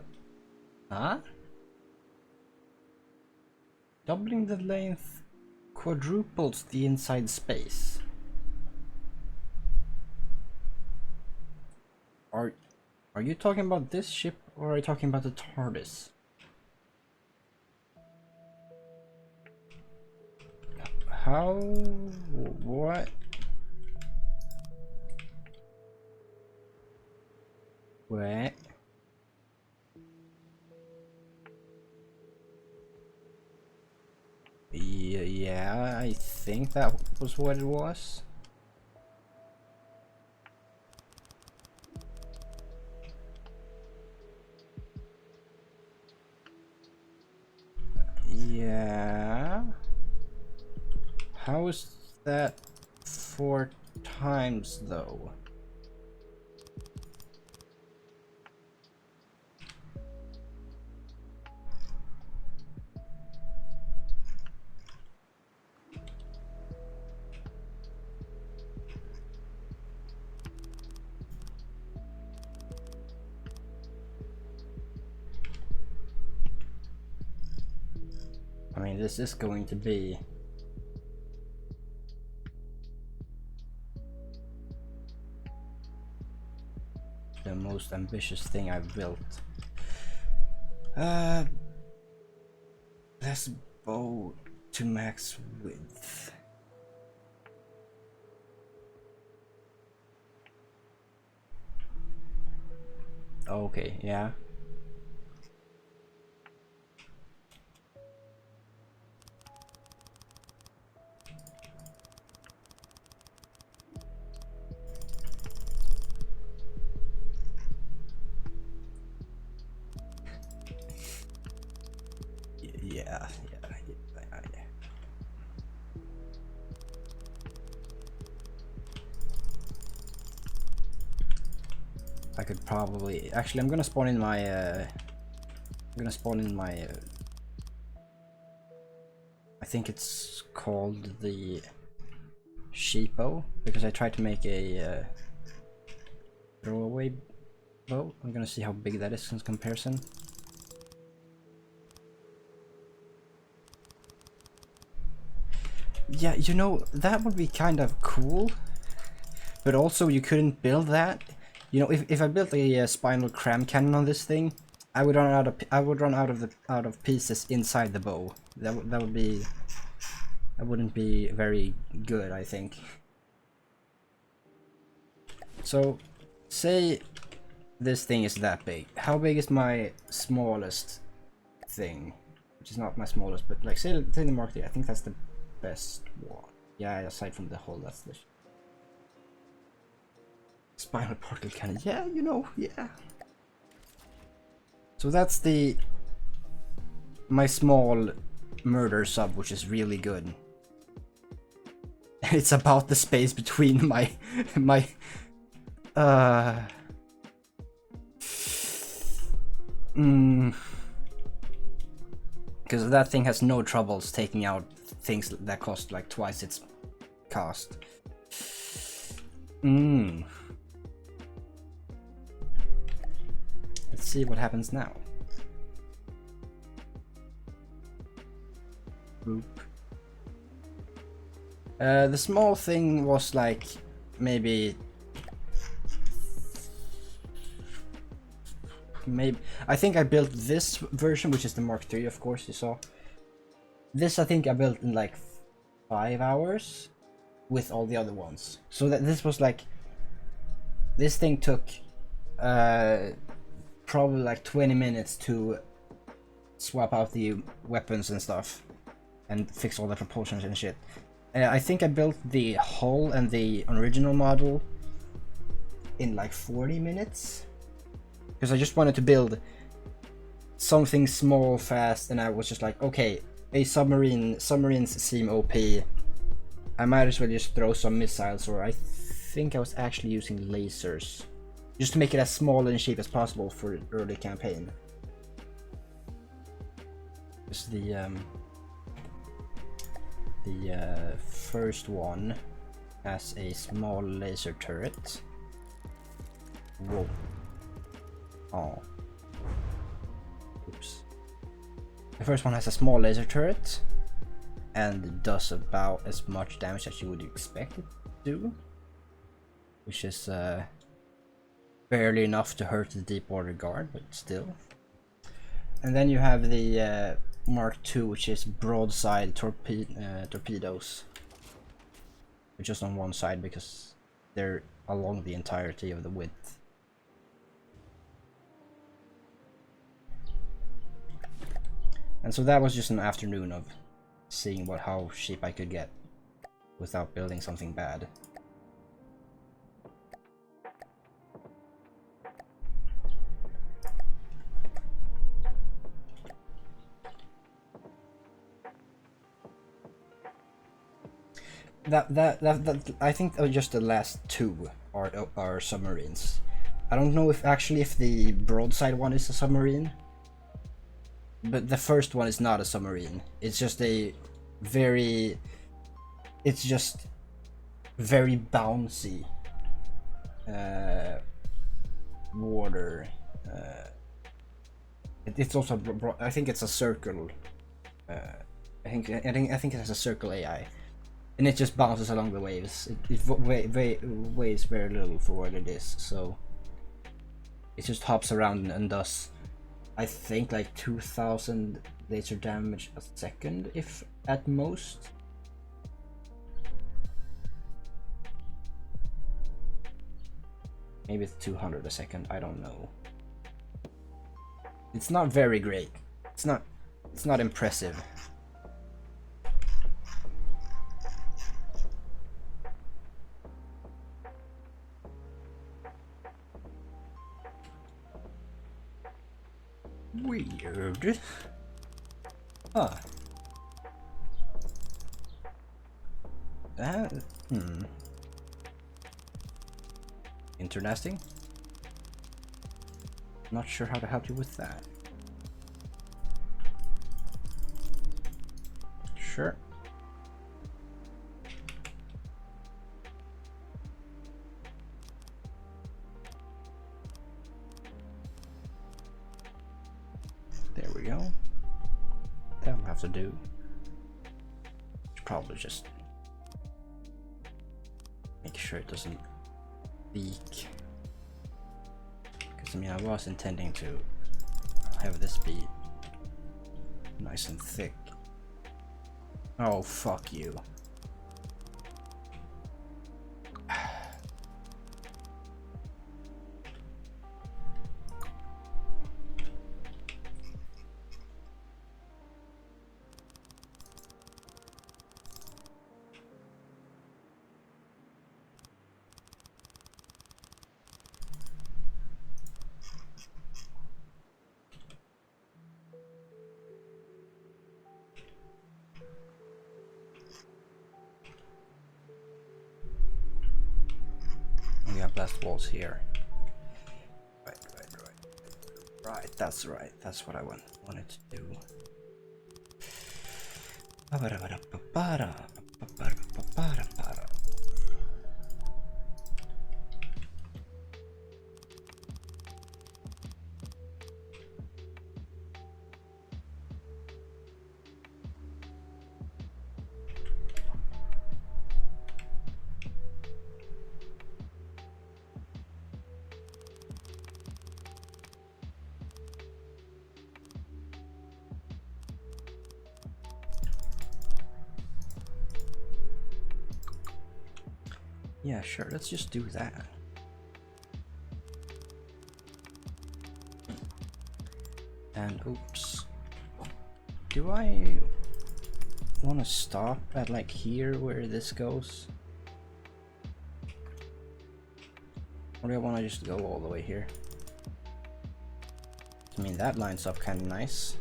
Doubling the length quadruples the inside space. Are you talking about this ship or are you talking about the TARDIS? How? What? What? Yeah, I think that was what it was. Yeah. How is that 4 times though? I mean, this is going to be the most ambitious thing I've built. Let's bow to max width. Okay, yeah. Yeah. I could probably actually I'm gonna spawn in my I think it's called the sheepo, because I tried to make a throwaway bow. I'm gonna see how big that is in comparison. Yeah, you know, that would be kind of cool, but also you couldn't build that. You know, if I built a spinal cram cannon on this thing, I would run out of pieces inside the bow. That wouldn't be very good, I think. So, say this thing is that big. How big is my smallest thing? Which is not my smallest, but like say the Mark III. I think that's the best one. Yeah, aside from the hole, that's the spinal particle cannon. Yeah, you know, yeah. So that's my small murder sub, which is really good. It's about the space between my because that thing has no troubles taking out things that cost like twice its cost. Let's see what happens now. Boop. The small thing was like maybe I think I built this version, which is the Mark III, of course, you saw. This I think I built in like 5 hours with all the other ones. So that this was like, this thing took probably like 20 minutes to swap out the weapons and stuff and fix all the propulsions and shit. I think I built the hull and the original model in like 40 minutes. Because I just wanted to build something small, fast, and I was just like, okay, submarines seem OP. I might as well just throw some missiles, or I think I was actually using lasers. Just to make it as small and cheap as possible for early campaign. Because the first one has a small laser turret. Whoa. Oh. Oops. The first one has a small laser turret and does about as much damage as you would expect it to do, which is barely enough to hurt the deep water guard, but still. And then you have the Mark II, which is broadside torpedoes, but just on one side because they're along the entirety of the width. And so that was just an afternoon of seeing how cheap I could get without building something bad. That I think just the last two are submarines. I don't know if the broadside one is a submarine. But the first one is not a submarine. It's just very bouncy water. It's also I think it's a circle. I think it has a circle AI, and it just bounces along the waves. It weighs very little for what it is, so it just hops around and does, I think, like 2000 laser damage a second, if at most. Maybe it's 200 a second, I don't know. It's not very great. It's not impressive. Weird. Huh. Interesting. Not sure how to help you with that. Sure. There we go. That'll have to do. Should probably just make sure it doesn't leak. Because I mean, I was intending to have this be nice and thick. Oh, fuck you. We have blast walls here. Right, that's right. That's what I wanted to do. Yeah, sure, let's just do that. And oops. Do I want to stop at like here where this goes? Or do I want to just go all the way here? I mean, that lines up kind of nice.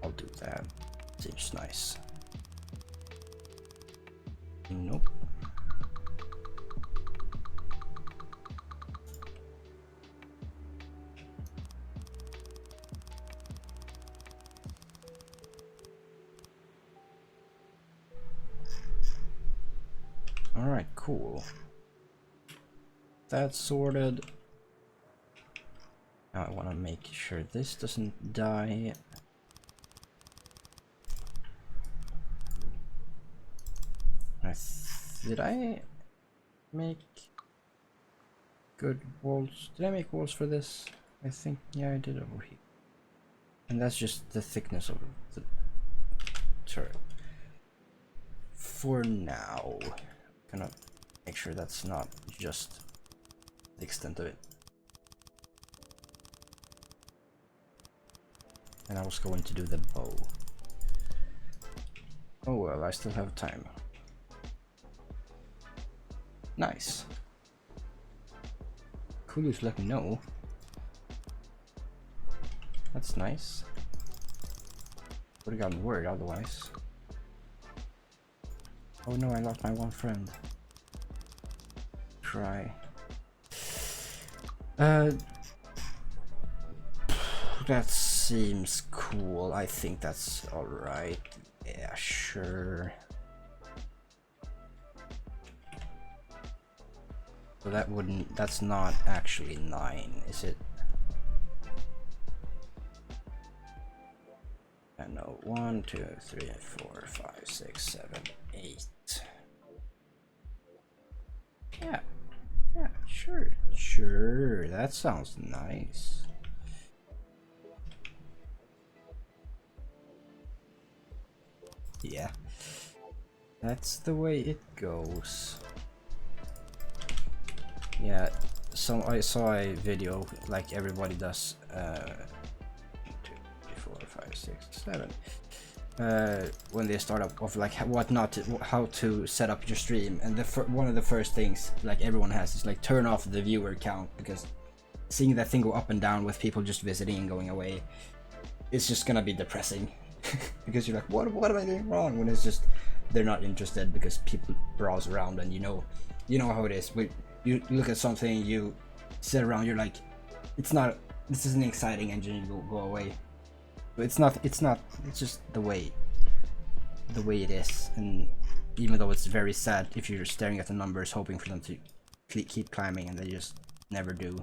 I'll do that. Seems nice. Nope. Alright, cool. That's sorted. Now I want to make sure this doesn't die. Did I make good walls? Did I make walls for this? I think, yeah, I did over here. And that's just the thickness of the turret. For now, I'm gonna make sure that's not just the extent of it. And I was going to do the bow. Oh well, I still have time. Nice. Cool, just let me know. That's nice. Would have gotten worried otherwise. Oh no, I lost my one friend. Try. That seems cool. I think that's alright. Yeah, sure. So that wouldn't, that's not actually 9, is it? I know, 1, 2, 3, 4, 5, 6, 7, 8. Yeah, yeah, sure, sure, that sounds nice. Yeah, that's the way it goes. Yeah, so I saw a video like everybody does 2, 3, 4, 5, 6, 7 when they start up of like how to set up your stream, and one of the first things like everyone has is like turn off the viewer count, because seeing that thing go up and down with people just visiting and going away, it's just gonna be depressing. Because you're like, what am I doing wrong, when it's just they're not interested because people browse around, and you know how it is. You look at something, you sit around, you're like, this isn't exciting, and you go away. But it's just the way it is. And even though it's very sad if you're staring at the numbers hoping for them to keep climbing, and they just never do.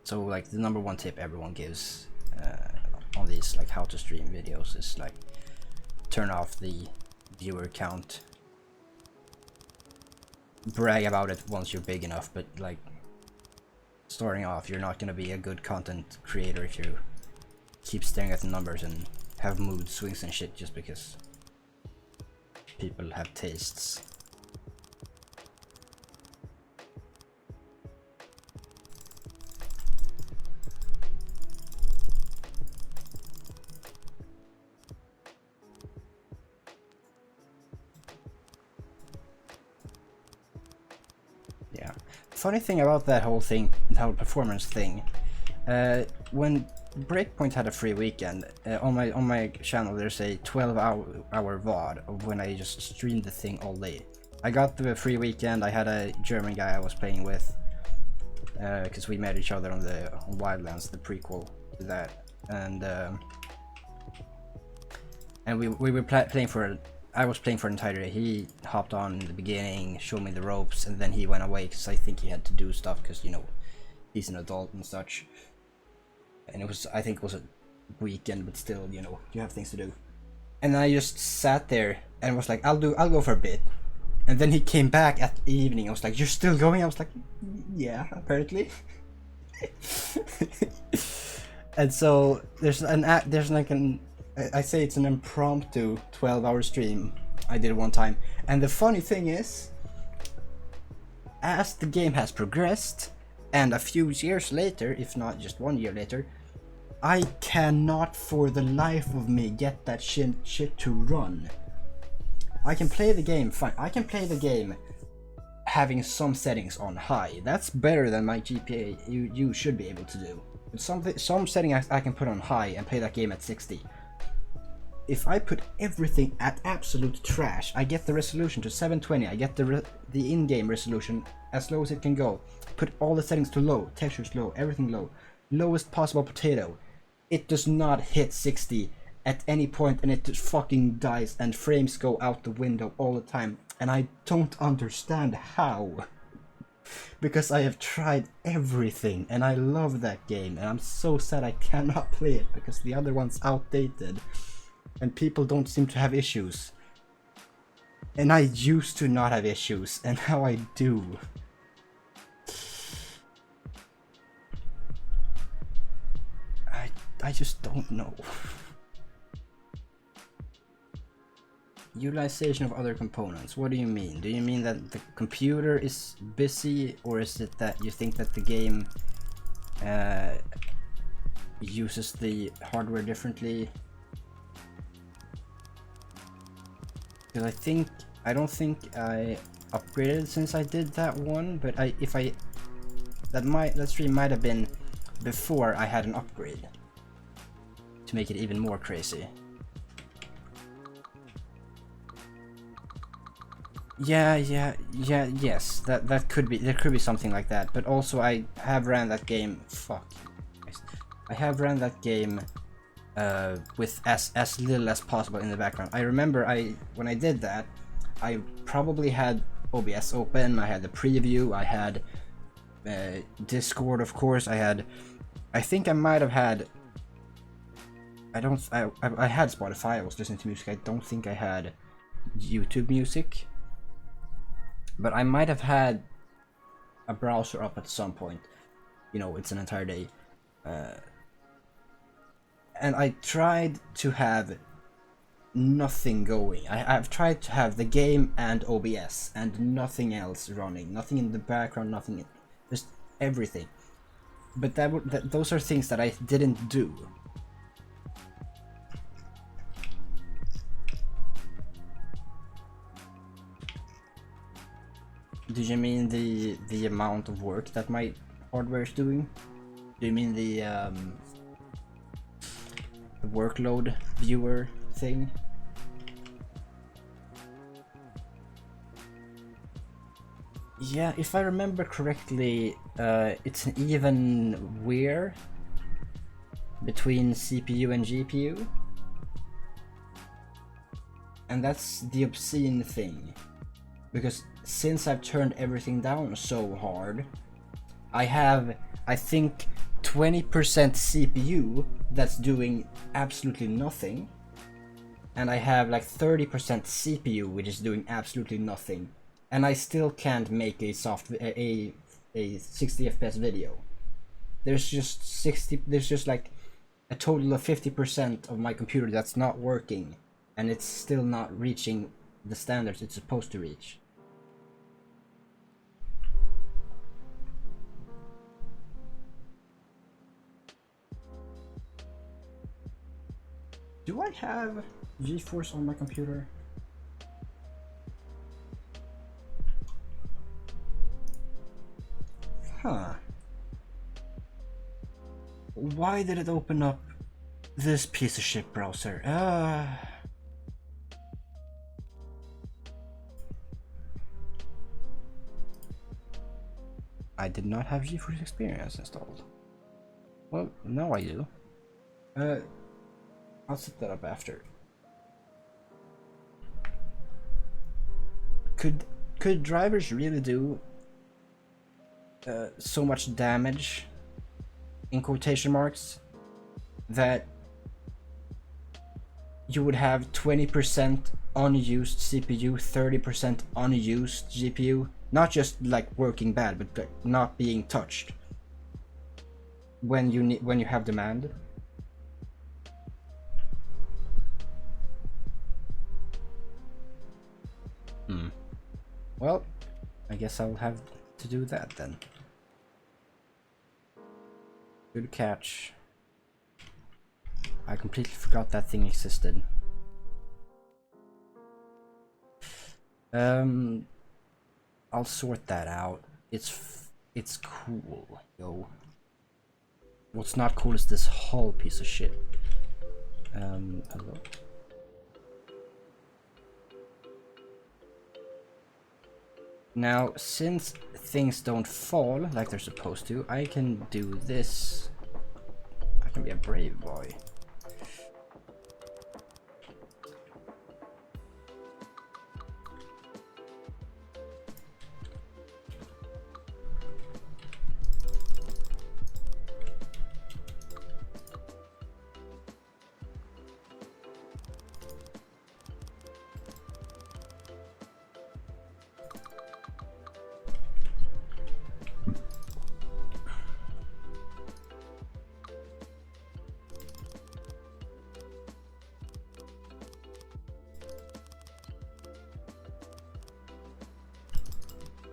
So like the number one tip everyone gives on these like how to stream videos is like turn off the viewer count. Brag about it once you're big enough, but like starting off, you're not gonna be a good content creator if you keep staring at the numbers and have mood swings and shit just because people have tastes. Yeah. Funny thing about that whole thing, the whole performance thing, when Breakpoint had a free weekend, on my channel there's a 12-hour VOD of when I just streamed the thing all day. I got the free weekend. I had a German guy I was playing with, because we met each other on Wildlands, the prequel to that, and we were playing for. I was playing for an entire day. He hopped on in the beginning, showed me the ropes, and then he went away because I think he had to do stuff because, you know, he's an adult and such. And I think it was a weekend, but still, you know, you have things to do. And I just sat there and was like, I'll go for a bit. And then he came back at evening. I was like, you're still going? I was like, yeah, apparently. And so I say it's an impromptu 12-hour stream I did one time. And the funny thing is, as the game has progressed, and a few years later, if not just 1 year later, I cannot for the life of me get that shit to run. I can play the game fine. I can play the game having some settings on high. That's better than my GPA you should be able to do. But some setting I can put on high and play that game at 60. If I put everything at absolute trash, I get the resolution to 720. I get the in-game resolution as low as it can go. Put all the settings to low, textures low, everything low, lowest possible potato. It does not hit 60 at any point, and it just fucking dies, and frames go out the window all the time, and I don't understand how. Because I have tried everything, and I love that game, and I'm so sad I cannot play it because the other one's outdated. And people don't seem to have issues. And I used to not have issues, and now I do. I just don't know. Utilization of other components. What do you mean? Do you mean that the computer is busy, or is it that you think that the game uses the hardware differently? Because I don't think I upgraded since I did that one, but that stream might have been before I had an upgrade to make it even more crazy. Yes, that could be, there could be something like that, but also I have ran that game, I have ran that game with as little as possible in the background. I remember when I did that, I probably had OBS open, I had the preview, I had Discord, of course, I think I might have had, I had Spotify, I was listening to music. I don't think I had YouTube music, but I might have had a browser up at some point. You know, it's an entire day. And I tried to have nothing going. I've tried to have the game and OBS and nothing else running. Nothing in the background, nothing, just everything. But those are things that I didn't do. Do you mean the amount of work that my hardware is doing? Do you mean the workload viewer thing? Yeah, if I remember correctly, it's an even wear between CPU and GPU. And that's the obscene thing. Because since I've turned everything down so hard, I have, I think, 20% CPU that's doing absolutely nothing. And I have like 30% CPU which is doing absolutely nothing. And I still can't make a 60 FPS video. There's just like a total of 50% of my computer that's not working, and it's still not reaching the standards it's supposed to reach. Do I have GeForce on my computer? Huh. Why did it open up this piece of shit browser? I did not have GeForce Experience installed. Well, now I do. I'll set that up after. Could drivers really do so much damage, in quotation marks, that you would have 20% unused CPU, 30% unused GPU, not just like working bad, but like not being touched when you have demand? Well, I guess I'll have to do that then. Good catch. I completely forgot that thing existed. I'll sort that out. It's cool, yo. What's not cool is this whole piece of shit. Hello. Now, since things don't fall like they're supposed to, I can do this. I can be a brave boy.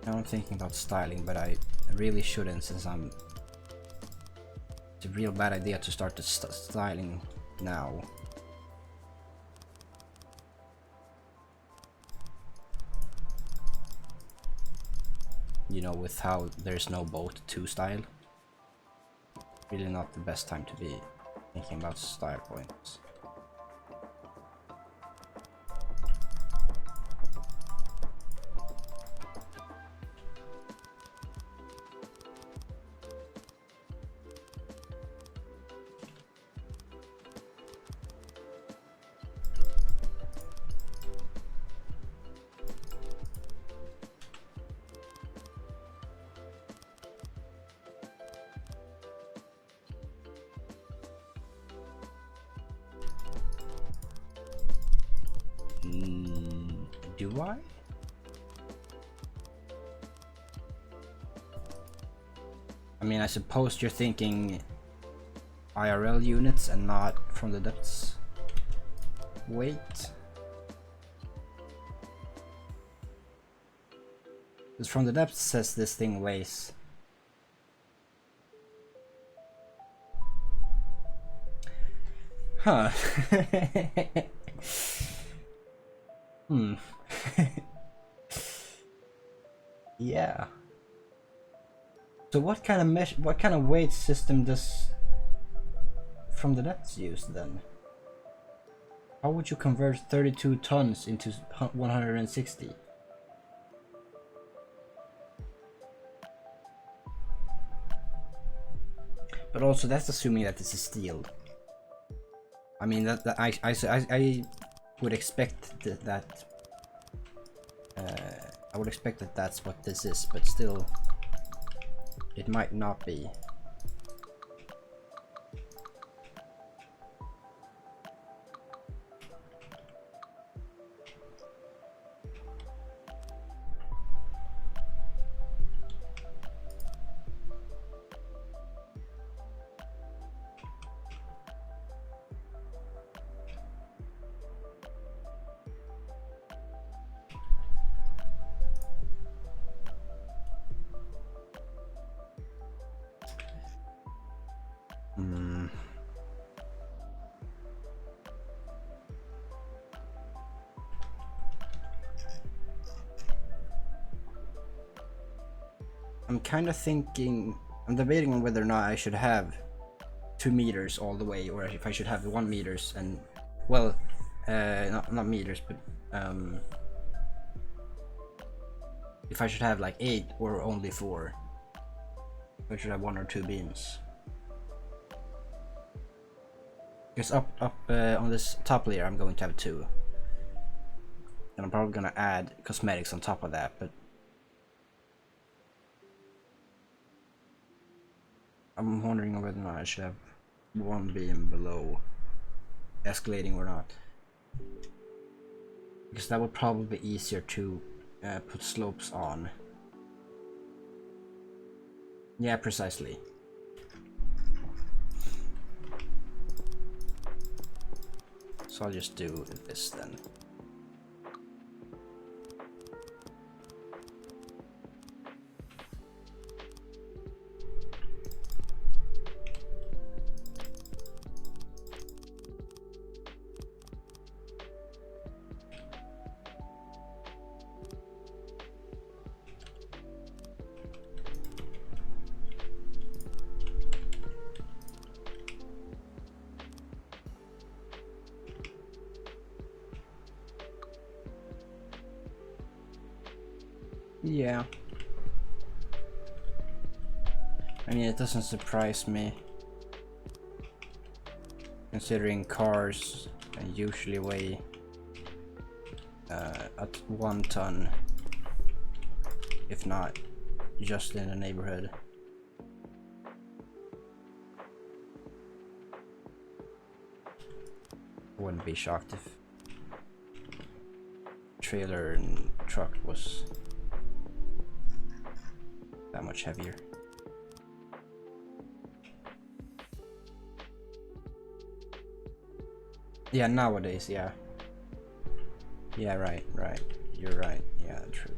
Now I'm thinking about styling, but I really shouldn't, since it's a real bad idea to start the styling now. You know, with how there's no boat to style. Really not the best time to be thinking about style points. Do I? I mean, I suppose you're thinking IRL units and not from the depths. Wait. Because from the depths says this thing weighs. Huh. Yeah. So what kind of weight system does from the depths use then? How would you convert 32 tons into 160? But also that's assuming that this is steel. I mean that I would expect that I would expect that that's what this is, but still it might not be. I'm kind of thinking, I'm debating on whether or not I should have 2 meters all the way, or if I should have 1 meters and, well, not meters, but if I should have like 8 or only 4. I should have 1 or 2 beams. Because up on this top layer I'm going to have 2. And I'm probably gonna add cosmetics on top of that, but I'm wondering whether or not I should have 1 beam below, escalating or not. Because that would probably be easier to put slopes on. Yeah, precisely. So I'll just do this then. Yeah. I mean, it doesn't surprise me, considering cars usually weigh at 1 ton, if not just in the neighborhood. I wouldn't be shocked if trailer and truck was that much heavier. Yeah, nowadays, yeah. Yeah, right. You're right. Yeah, true.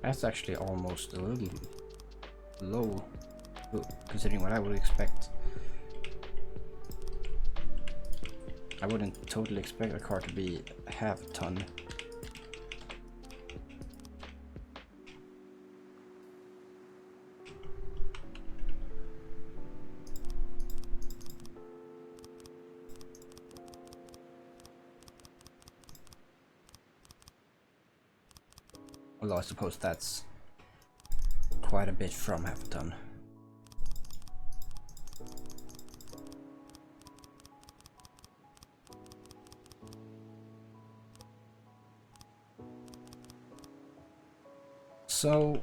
That's actually almost a little low, considering what I would expect. I wouldn't totally expect a car to be half a ton. Although I suppose that's quite a bit from half a ton. So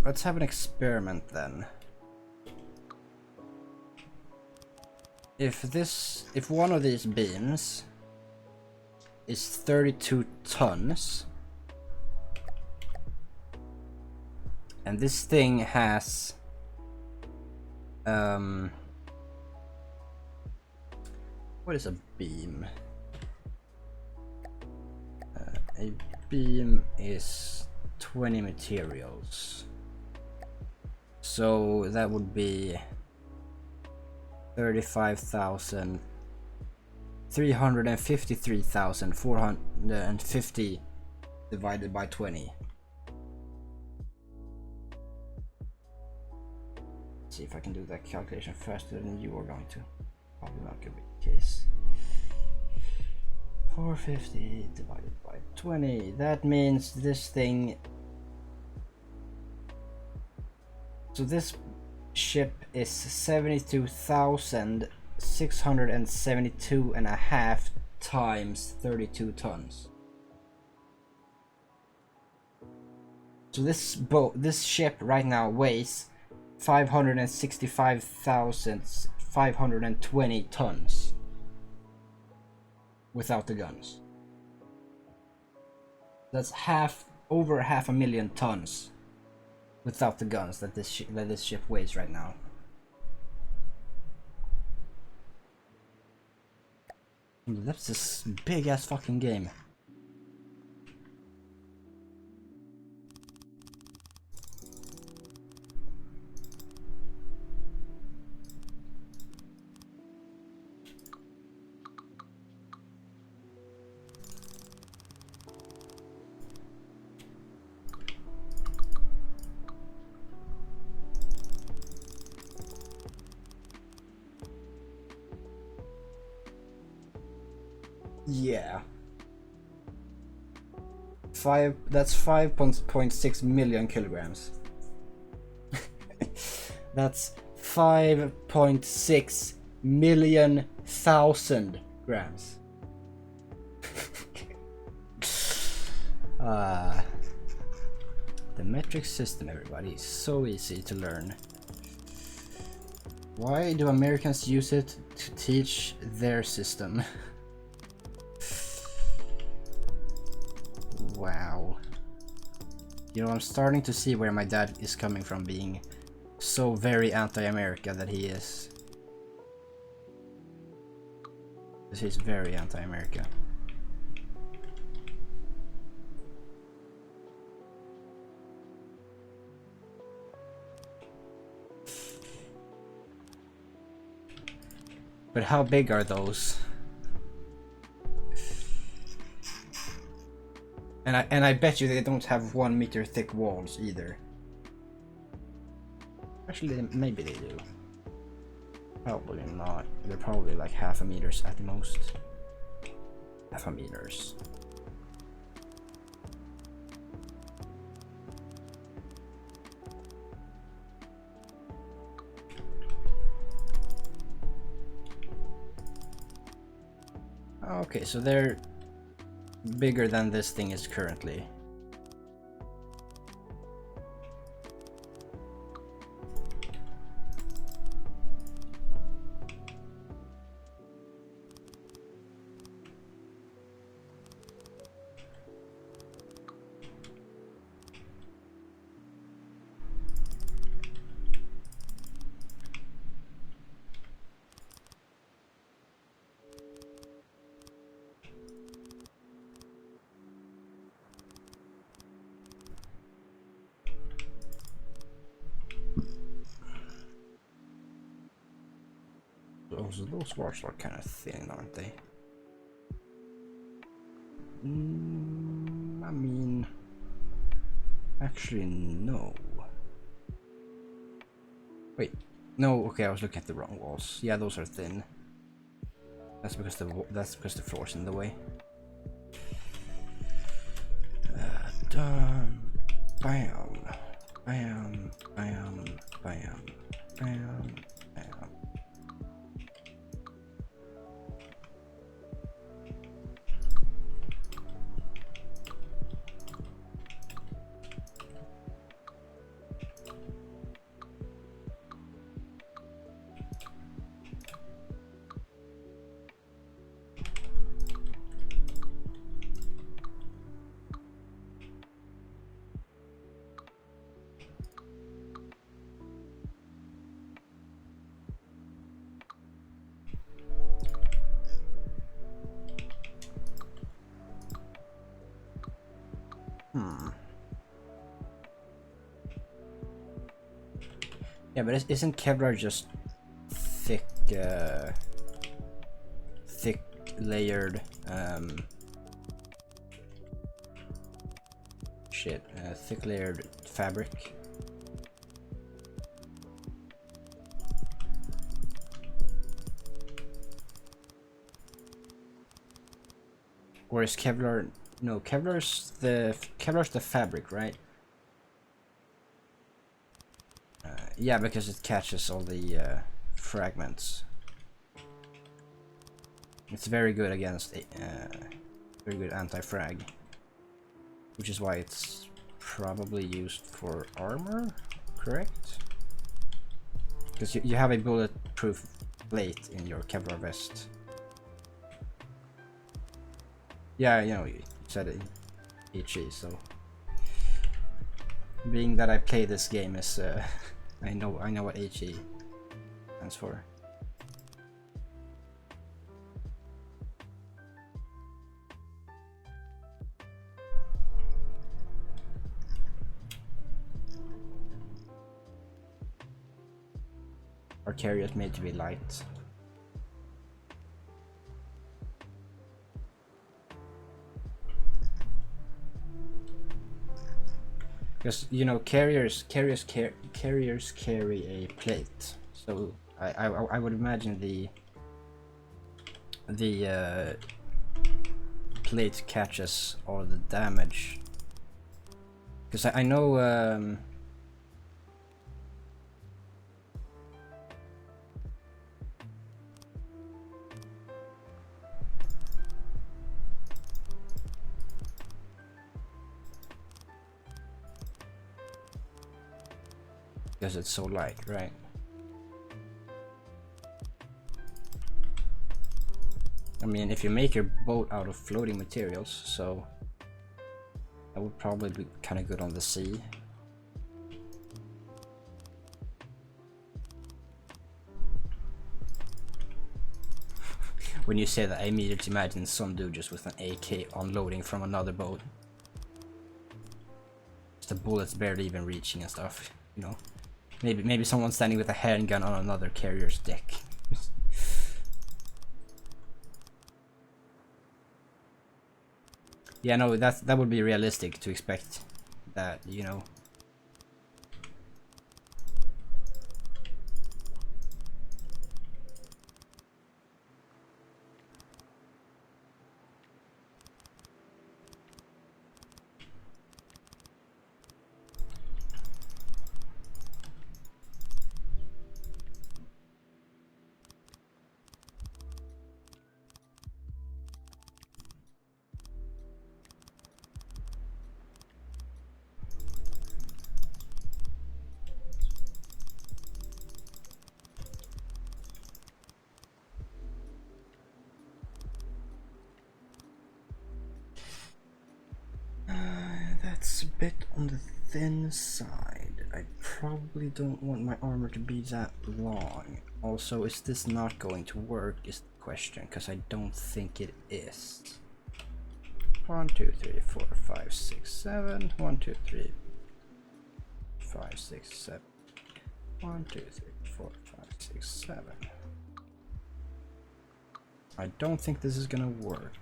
let's have an experiment then. If one of these beams is 32 tons, and this thing has what is a beam? A beam is 20 materials, so that would be 353,450 divided by 20. see if I can do that calculation faster than you are going to. Probably not gonna be the case. 450 divided by 20. That means this thing. So this ship is 72,672.5 times 32 tons. So this ship right now weighs 565,520 tons without the guns. That's over half a million tons without the guns that this ship weighs right now. That's this big ass fucking game. Yeah. That's 5.6 million kilograms. That's 5.6 million thousand grams. The metric system, everybody, is so easy to learn. Why do Americans use it to teach their system? Wow. You know, I'm starting to see where my dad is coming from, being so very anti-America that he is. Because he's very anti-America. But how big are those? And I bet you they don't have 1 meter thick walls either. Actually, maybe they do. Probably not. They're probably like half a meter at the most. Half a meter. Okay, so they're bigger than this thing is currently. Those walls are kind of thin, aren't they? I mean, actually no. Wait, no. Okay, I was looking at the wrong walls. Yeah, those are thin. That's because the floor's in the way. Done. Bam, bam, bam, bam, bam, bam. Yeah, but isn't Kevlar just thick, thick layered, thick layered fabric? Or is Kevlar? No, Kevlar's the fabric, right? Yeah, because it catches all the fragments. It's very good against very good anti-frag, which is why it's probably used for armor, correct? Because you have a bulletproof plate in your Kevlar vest. Yeah, you know, you said it in HE, so being that I play this game is I know what HE stands for. Our carrier is made to be light. Because, you know, carriers carry a plate, so I would imagine the plate catches all the damage. Because I know because it's so light, right? I mean, if you make your boat out of floating materials, so that would probably be kind of good on the sea. When you say that, I immediately imagine some dude just with an AK unloading from another boat. Just the bullets barely even reaching and stuff, you know. Maybe someone standing with a handgun on another carrier's deck. Yeah, no, that would be realistic to expect that, you know. That's a bit on the thin side. I probably don't want my armor to be that long. Also, is this not going to work is the question, because I don't think it is. 1, 2, 3, 4, 5, 6, 7. 1, 2, 3, 5, 6, 7. 1, 2, 3, 4, 5, 6, 7. I don't think this is gonna work.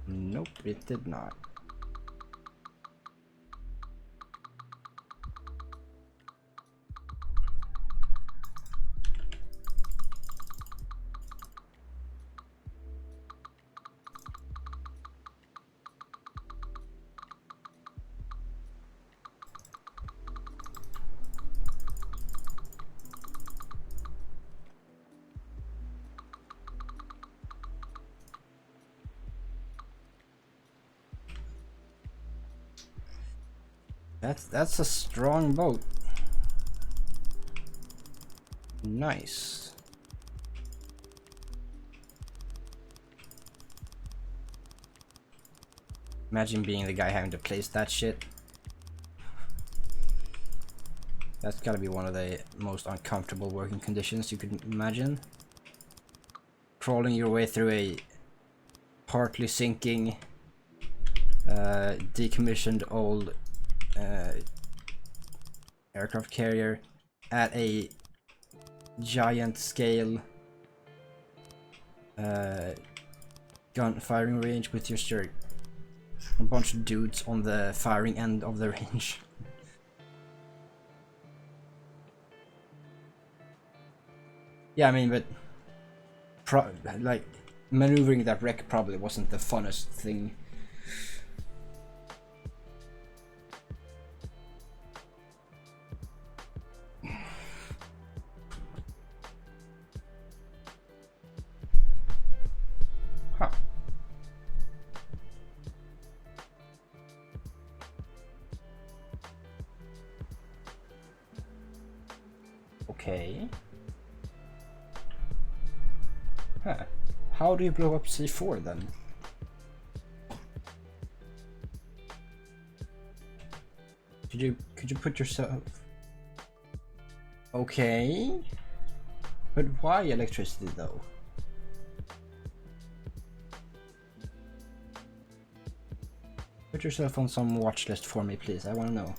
Nope, it did not. That's a strong boat. Nice. Imagine being the guy having to place that shit. That's gotta be one of the most uncomfortable working conditions you could imagine. Crawling your way through a partly sinking, decommissioned old aircraft carrier at a giant scale gun firing range with just a bunch of dudes on the firing end of the range. Yeah, I mean, but like maneuvering that wreck probably wasn't the funnest thing. Huh. Okay. Huh. How do you blow up C4 then? Could you put yourself? Okay. But why electricity though? Put yourself on some watch list for me, please. I want to know.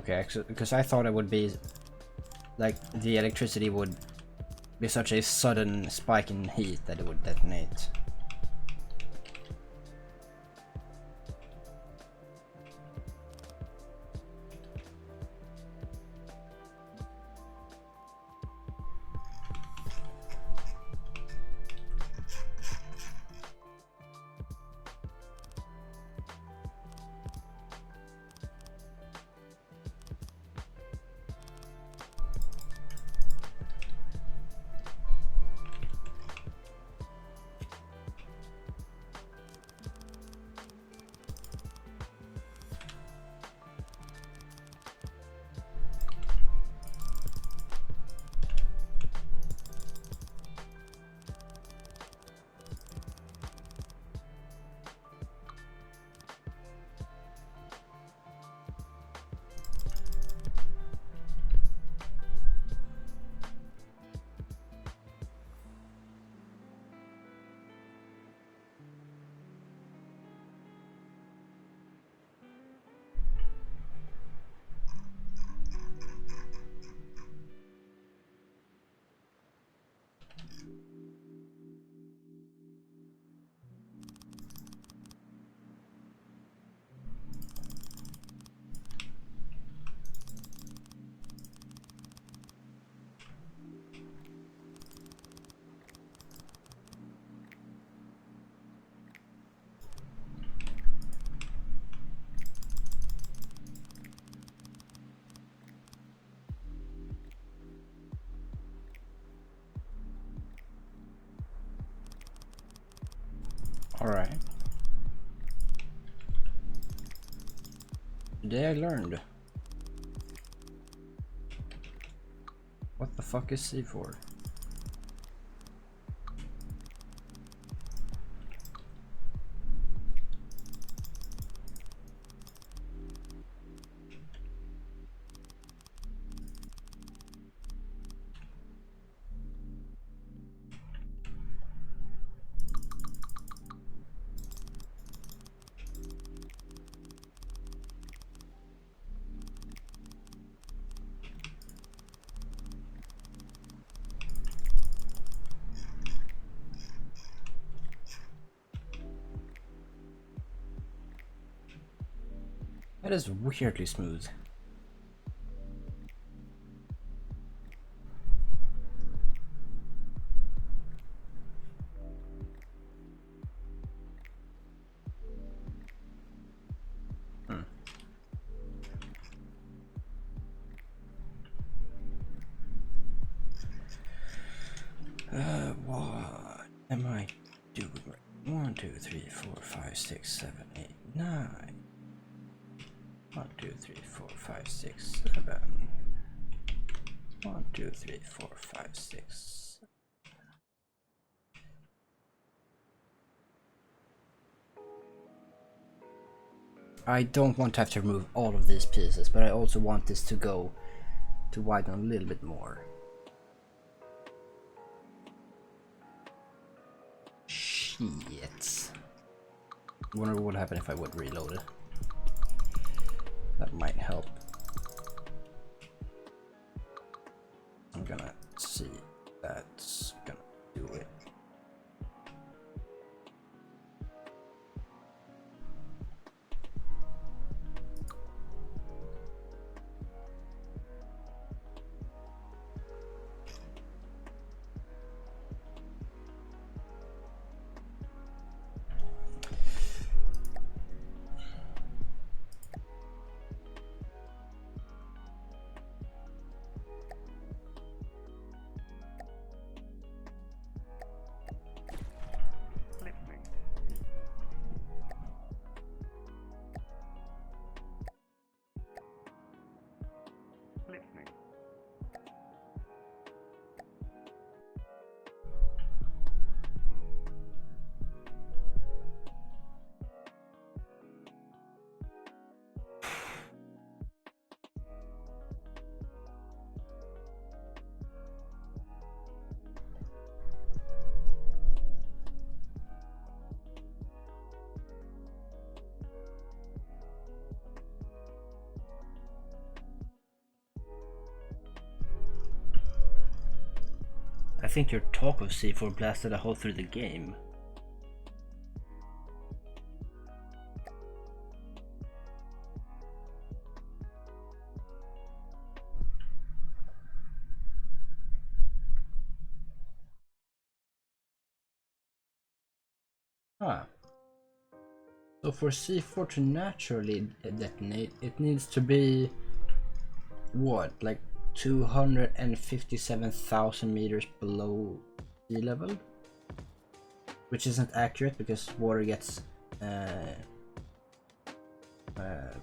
Okay, because I thought it would be like the electricity would be such a sudden spike in heat that it would detonate. Alright. Today I learned. What the fuck is C4? That is weirdly smooth. What am I doing right? 1, 2, 3, 4, 5, 6, 7, 8, 9. 1, 2, 3, 4, 5, 6, 7. 1, 2, 3, 4, 5, 6. I don't want to have to remove all of these pieces, but I also want this to go to widen a little bit more. Shit. wonder what would happen if I would reload it. That might help. I'm gonna see. That's gonna do it. I think your talk of C4 blasted a hole through the game. Ah. So for C4 to naturally detonate, it needs to be what, like 257,000 meters below sea level? Which isn't accurate because water gets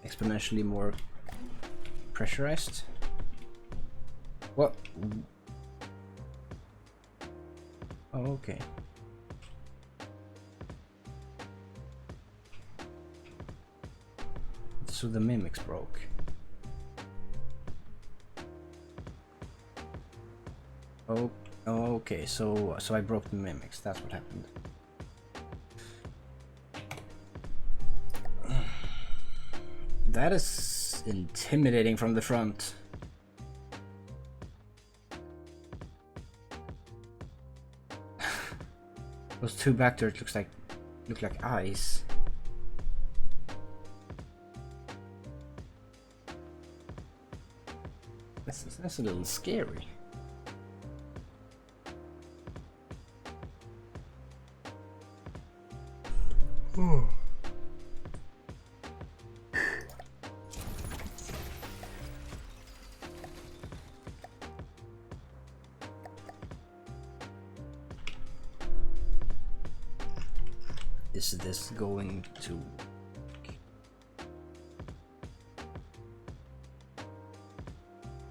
exponentially more pressurized. What? Oh, okay. So the mimics broke. Oh, okay. So I broke the mimics. That's what happened. That is intimidating from the front. Those two back doors look like eyes. That's a little scary. Is this going to...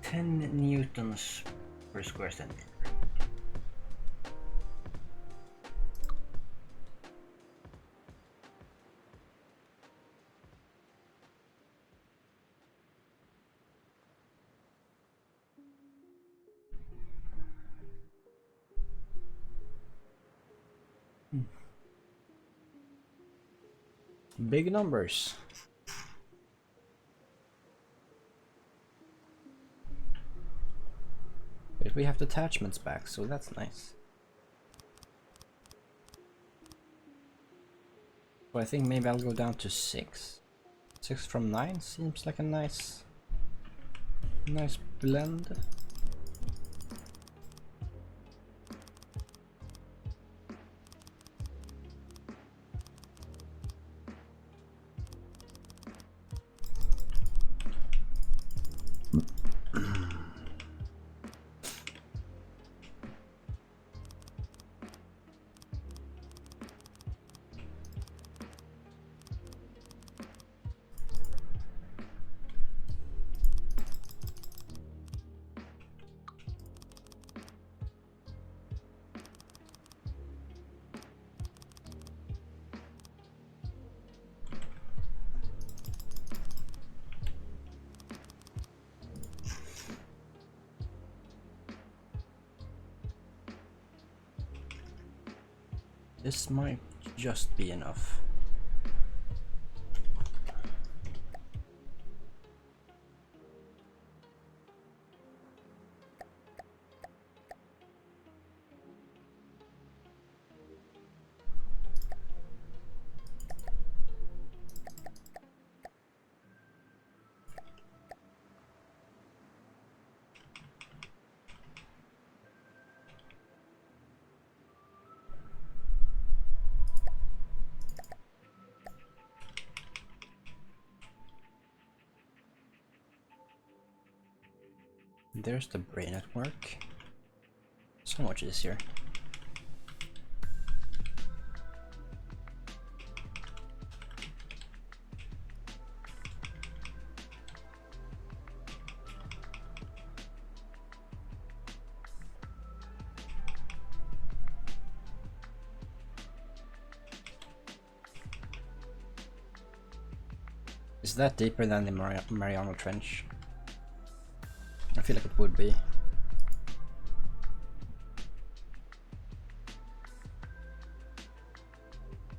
10 newtons per square centimeter. Big numbers. But we have detachments back, so that's nice. So I think maybe I'll go down to 6. 6 from 9 seems like a nice blend. This might just be enough. there's the brain network. So much easier. Is that deeper than the Mariana Trench? I feel like it would be.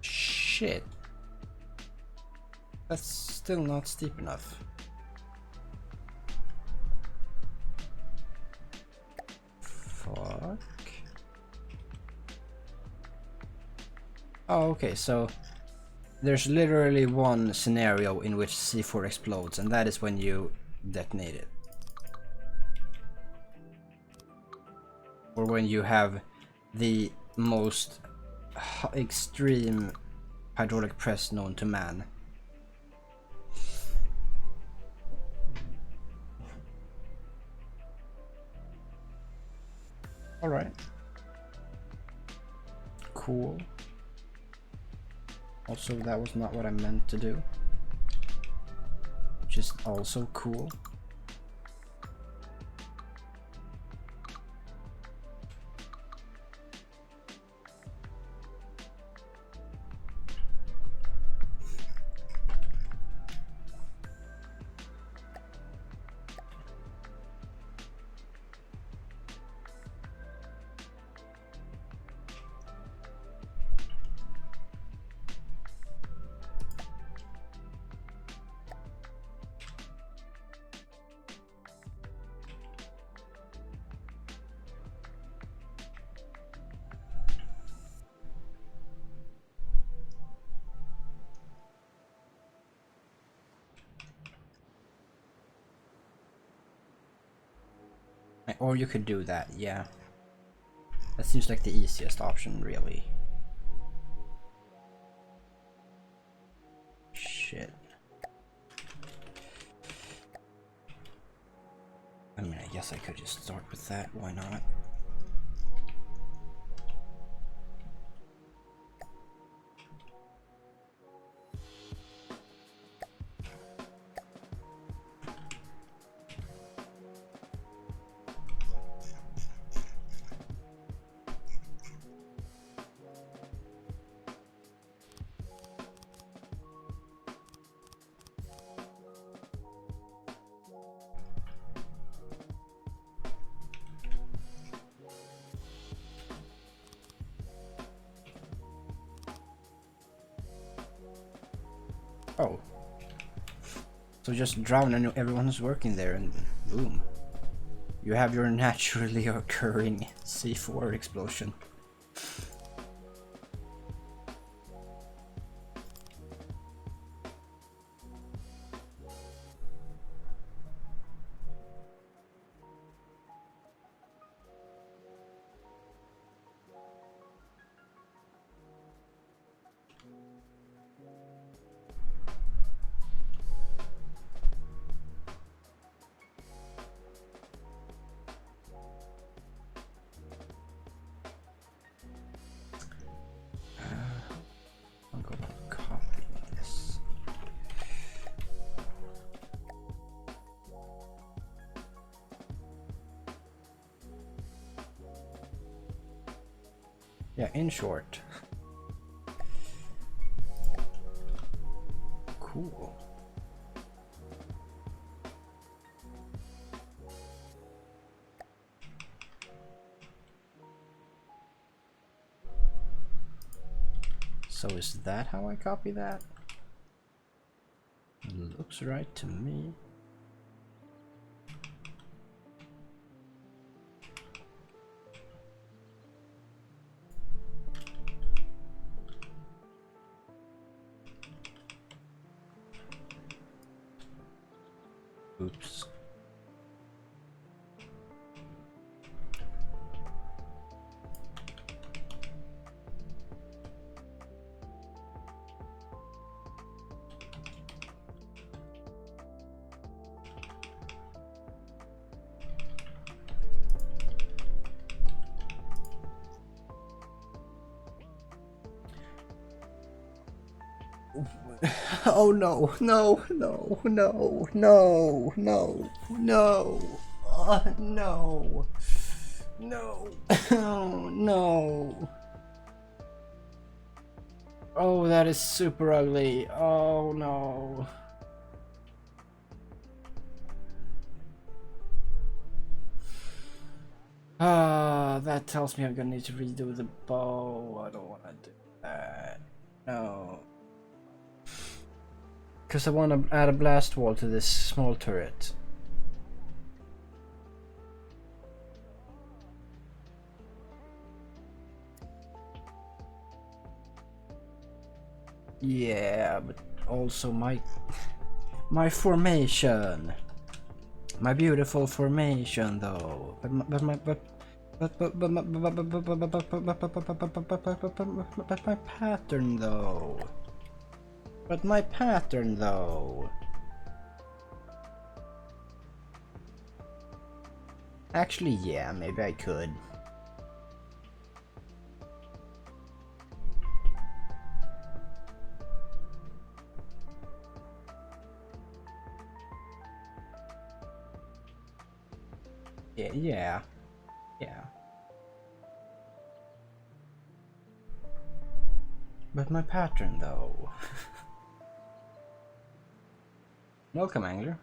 Shit. That's still not steep enough. Fuck. Oh, okay, so there's literally one scenario in which C4 explodes, and that is when you detonate it. Or when you have the most extreme hydraulic press known to man. Alright. Cool. Also, that was not what I meant to do. Which is also cool. Or you could do that, yeah. That seems like the easiest option, really. Shit. I mean, I guess I could just start with that, why not? Oh. So just drown everyone who's working there and boom. You have your naturally occurring C4 explosion. I'll go copy this. Yeah, in short. Cool. So is that how I copy that? Looks right to me. Oops. Oh no, no, no, no, no, no, no, no, no, oh no. Oh, that is super ugly. Oh no. Ah, that tells me I'm gonna need to redo the bow. I don't wanna do that. No. Because I wanna add a blast wall to this small turret. Yeah, but also my formation. My beautiful formation though. But my pattern though. But my pattern though. Actually, yeah, maybe I could. Yeah. But my pattern though. Welcome, Angler.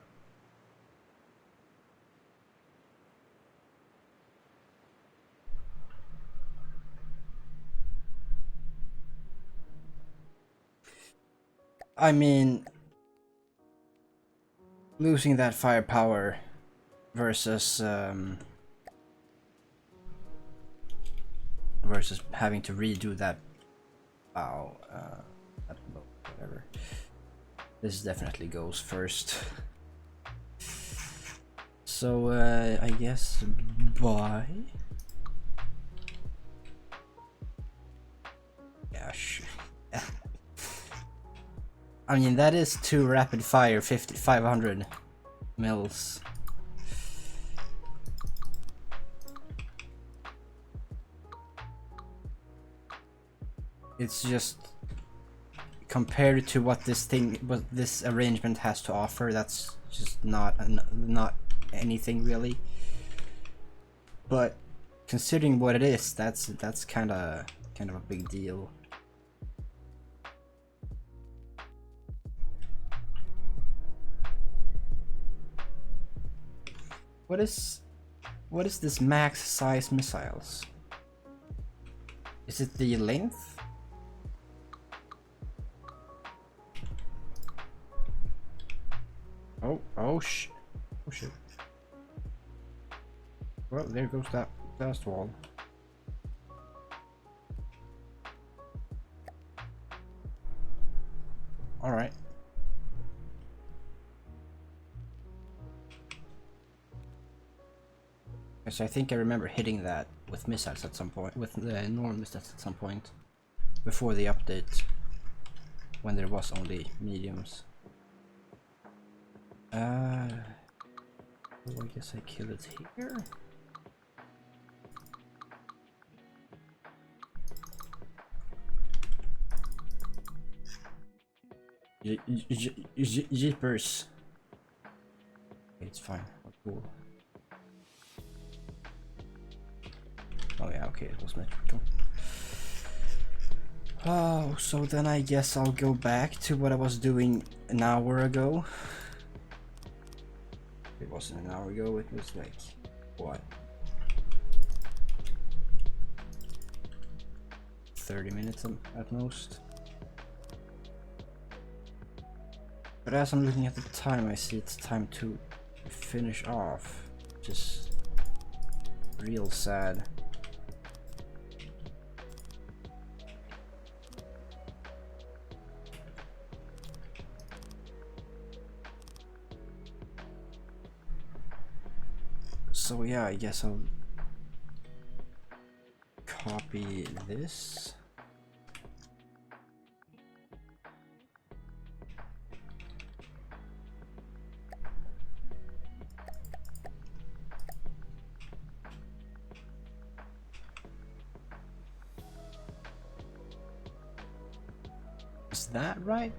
I mean, losing that firepower versus versus having to redo that bow, that bow, whatever. This definitely goes first. So I guess bye. Yeah, I mean that is 2 rapid fire 500 mils. It's just compared to what this arrangement has to offer, that's just not anything really. But considering what it is, that's kind of a big deal. What is this max size missiles? Is it the length? Oh shit. Well, there goes that blast wall. Alright. Yes, I think I remember hitting that with missiles at some point, with the normal missiles at some point, before the update, when there was only mediums. Oh, I guess I kill it here. Jeepers. Okay, it's fine. Cool. Oh yeah, okay, it was metrical. Oh, so then I guess I'll go back to what I was doing an hour ago. It wasn't an hour ago, it was like, what? 30 minutes at most. But as I'm looking at the time, I see it's time to finish off. Just real sad. So yeah, I guess I'll copy this. Is that right?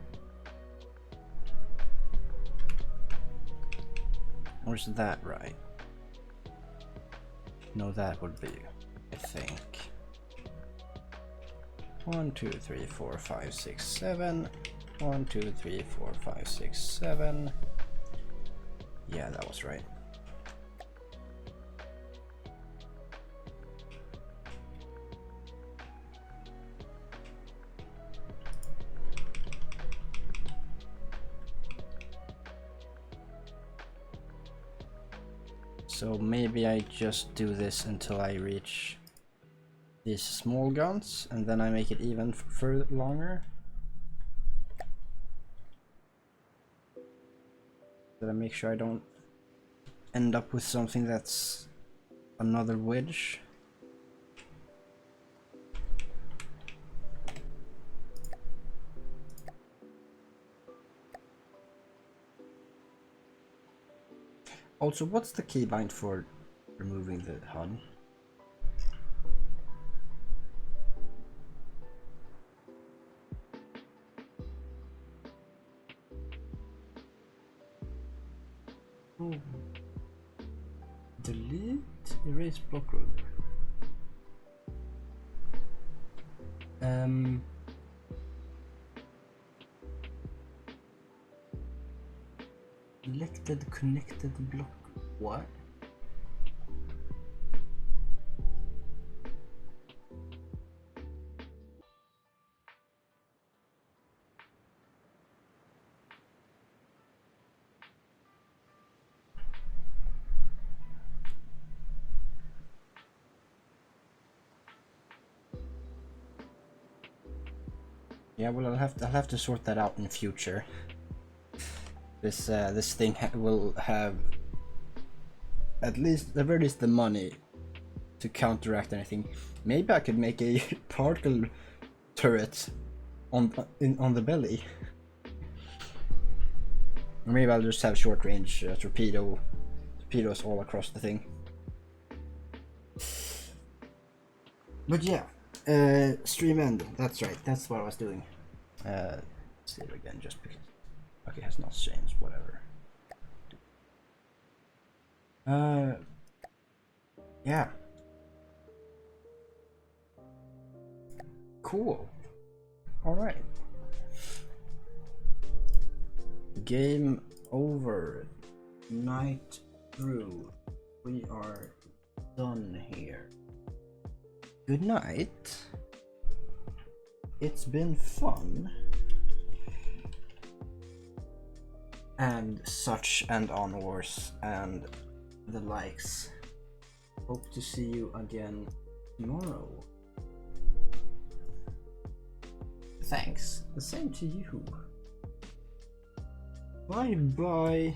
Or is that right? No, that would be, I think. 1, 2, 3, 4, 5, 6, 7. 1, 2, 3, 4, 5, 6, 7. Yeah, that was right. So maybe I just do this until I reach these small guns, and then I make it even further longer. Did I make sure I don't end up with something that's another wedge? Also, what's the keybind for removing the HUD? Oh. Delete, erase block group. Selected connected block. What? Yeah, well, I'll have to sort that out in future. This thing will have at very least the money to counteract anything. Maybe I could make a particle turret on the belly. Or maybe I'll just have short range torpedoes all across the thing. But yeah, stream end. That's right. That's what I was doing. Save again, just because. Okay, has not changed. Whatever. Yeah. Cool. All right. Game over. Night through. We are done here. Good night. It's been fun. And such and onwards and the likes. Hope to see you again tomorrow. Thanks. The same to you. Bye bye.